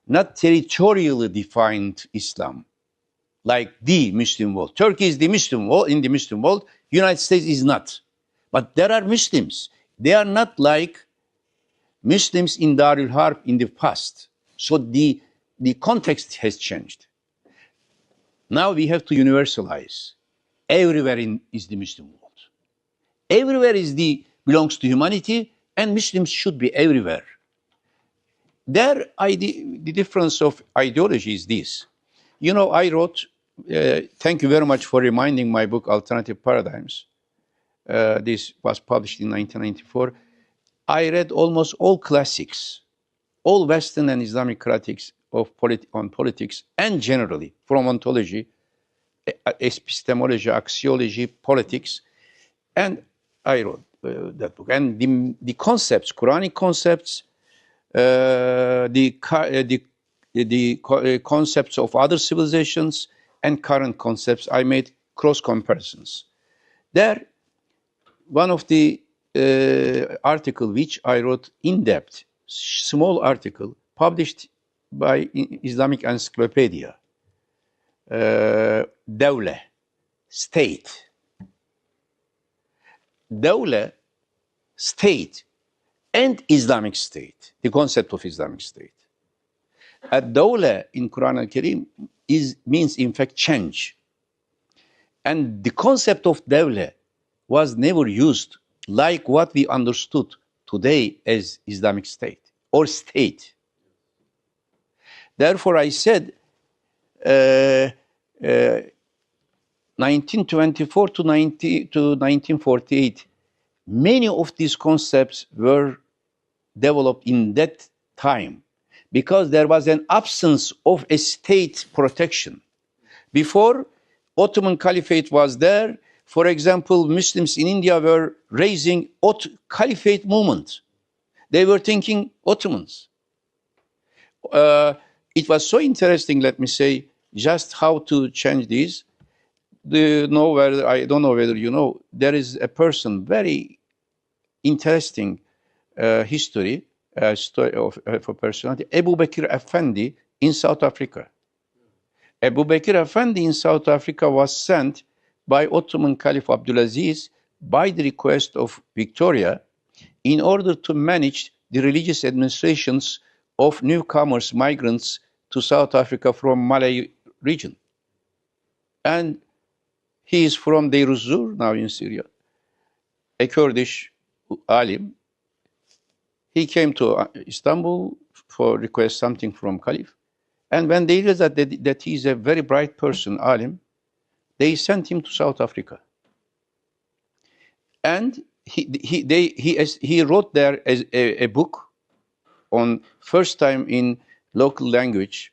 not territorially defined Islam, like the Muslim world. Turkey is the Muslim world, in the Muslim world, United States is not. But there are Muslims. They are not like Muslims in Darul Harb in the past. So the context has changed. Now we have to universalize. Everywhere is the Muslim world. Everywhere belongs to humanity, and Muslims should be everywhere. The difference of ideology is this. You know, I wrote, thank you very much for reminding my book, Alternative Paradigms. This was published in 1994. I read almost all classics, all Western and Islamic critics on politics, and generally from ontology, epistemology, axiology, politics, and I wrote that book. And the concepts, Quranic concepts, the concepts of other civilizations and current concepts, I made cross comparisons. There, one of the article which I wrote in depth, small article, published by Islamic Encyclopedia, Dawla, state. Dawla, state, and Islamic state, the concept of Islamic state. Ad-Dawla in Quran al-Karim means in fact change. And the concept of Dawla was never used like what we understood today as Islamic state or state. Therefore, I said 1924 to 1948, many of these concepts were developed in that time because there was an absence of a state protection. Before Ottoman Caliphate was there, for example, Muslims in India were raising Caliphate movement. They were thinking Ottomans. It was so interesting, let me say, just how to change this. I don't know whether you know, there is a person, very interesting story of a personality, Abu Bakr Effendi in South Africa. Abu Bakr Effendi in South Africa was sent by Ottoman Caliph Abdulaziz by the request of Victoria in order to manage the religious administrations of newcomers, migrants to South Africa from Malay region. And he is from Deir ez-Zur, now in Syria, a Kurdish alim. He came to Istanbul for request something from Caliph. And when they realized that he is a very bright person, alim, they sent him to South Africa. And he wrote there a book on first time in local language,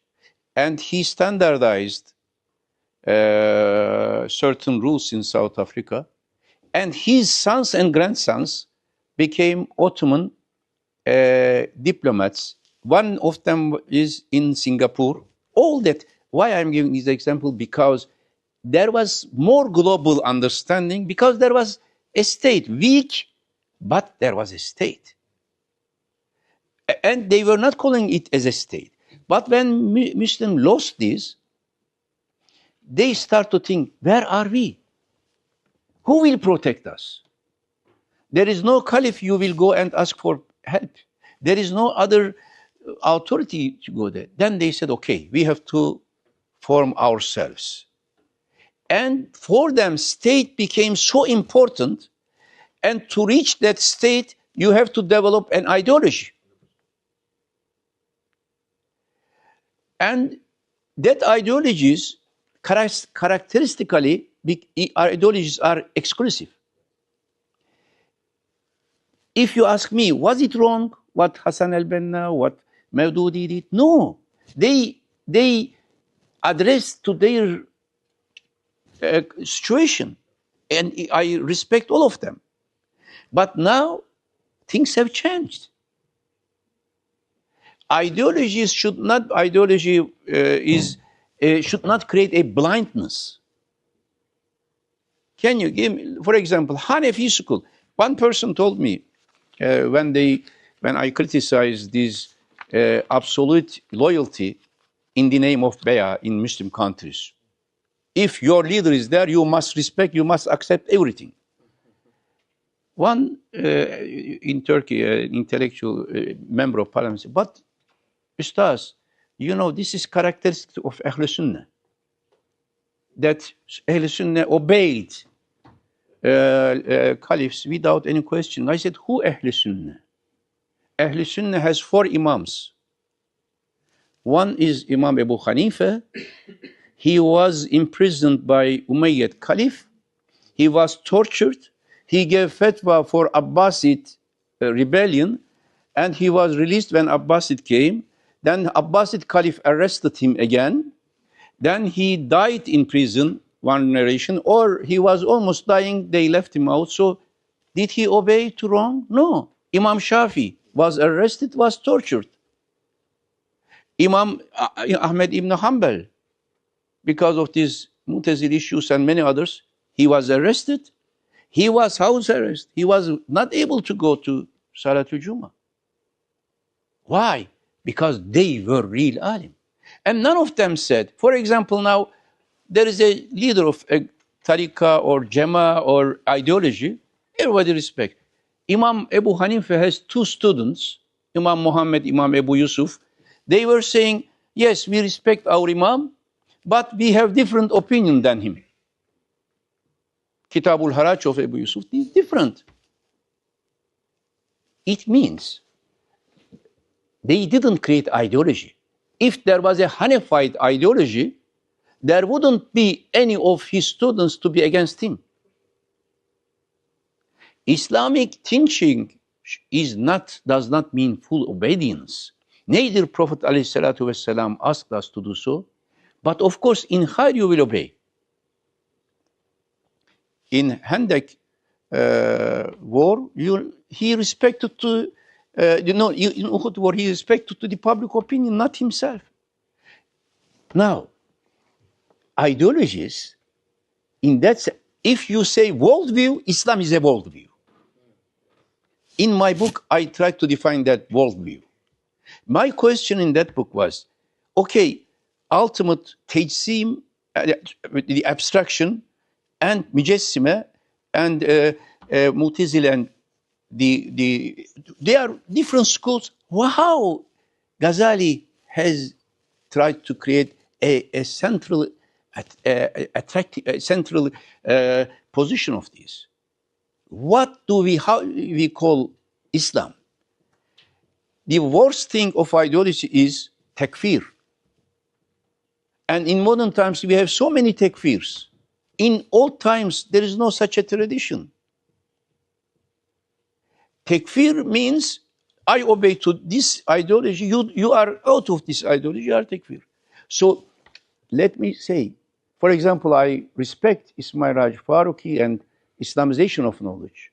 and he standardized certain rules in South Africa, and his sons and grandsons became Ottoman diplomats. One of them is in Singapore. All that, why I'm giving this example, because there was more global understanding, because there was a state, weak, but there was a state. And they were not calling it as a state. But when Muslims lost this, they start to think, where are we? Who will protect us? There is no caliph you will go and ask for help. There is no other authority to go there. Then they said, okay, we have to form ourselves. And for them, state became so important. And to reach that state, you have to develop an ideology. And that ideologies, characteristically, ideologies are exclusive. If you ask me, was it wrong what Hassan al-Banna, what Maududi did? No. They addressed to their situation. And I respect all of them. But now things have changed. Ideologies should not should not create a blindness. Can you give me, for example, Hanefi school? One person told me when I criticized this absolute loyalty in the name of Bay'ah in Muslim countries. If your leader is there, you must respect, you must accept everything. One in Turkey, intellectual member of parliament said, but Ustaz, you know, this is characteristic of Ahl Sunnah. That Ahl Sunnah obeyed caliphs without any question. I said, who Ahl Sunnah? Ahl Sunnah has 4 imams. One is Imam Abu Hanifa. He was imprisoned by Umayyad Caliph. He was tortured. He gave fatwa for Abbasid rebellion, and he was released when Abbasid came. Then Abbasid Caliph arrested him again. Then he died in prison, one narration, or he was almost dying, they left him out. So did he obey to wrong? No. Imam Shafi was arrested, was tortured. Imam Ahmet ibn Hanbal, because of these Mu'tazili issues and many others, he was arrested. He was house arrest. He was not able to go to Salatul Jummah. Why? Because they were real alim. And none of them said, for example, now there is a leader of a tariqah or jama or ideology, everybody respect. Imam Abu Hanifa has 2 students, Imam Muhammad, Imam Abu Yusuf. They were saying, yes, we respect our Imam, but we have different opinion than him. Kitabul Haraj of Abu Yusuf is different. It means they didn't create ideology. If there was a Hanifite ideology, there wouldn't be any of his students to be against him. Islamic teaching does not mean full obedience. Neither Prophet ﷺ asked us to do so, but of course in khair you will obey. In Hendek war, he respected to, in Uhud war, he respected to the public opinion, not himself. Now, ideologies, in that, if you say worldview, Islam is a worldview. In my book, I tried to define that worldview. My question in that book was, okay, ultimate tajsim, the abstraction, and Mujassima, and Mu'tazila, and they are different schools. Wow! Ghazali has tried to create a central, attractive, central position of this. How we call Islam? The worst thing of ideology is takfir. And in modern times, we have so many takfirs. In old times, there is no such a tradition. Takfir means, I obey to this ideology, you are out of this ideology, you are takfir. So, let me say, for example, I respect Ismail Raj Faruqi and Islamization of knowledge.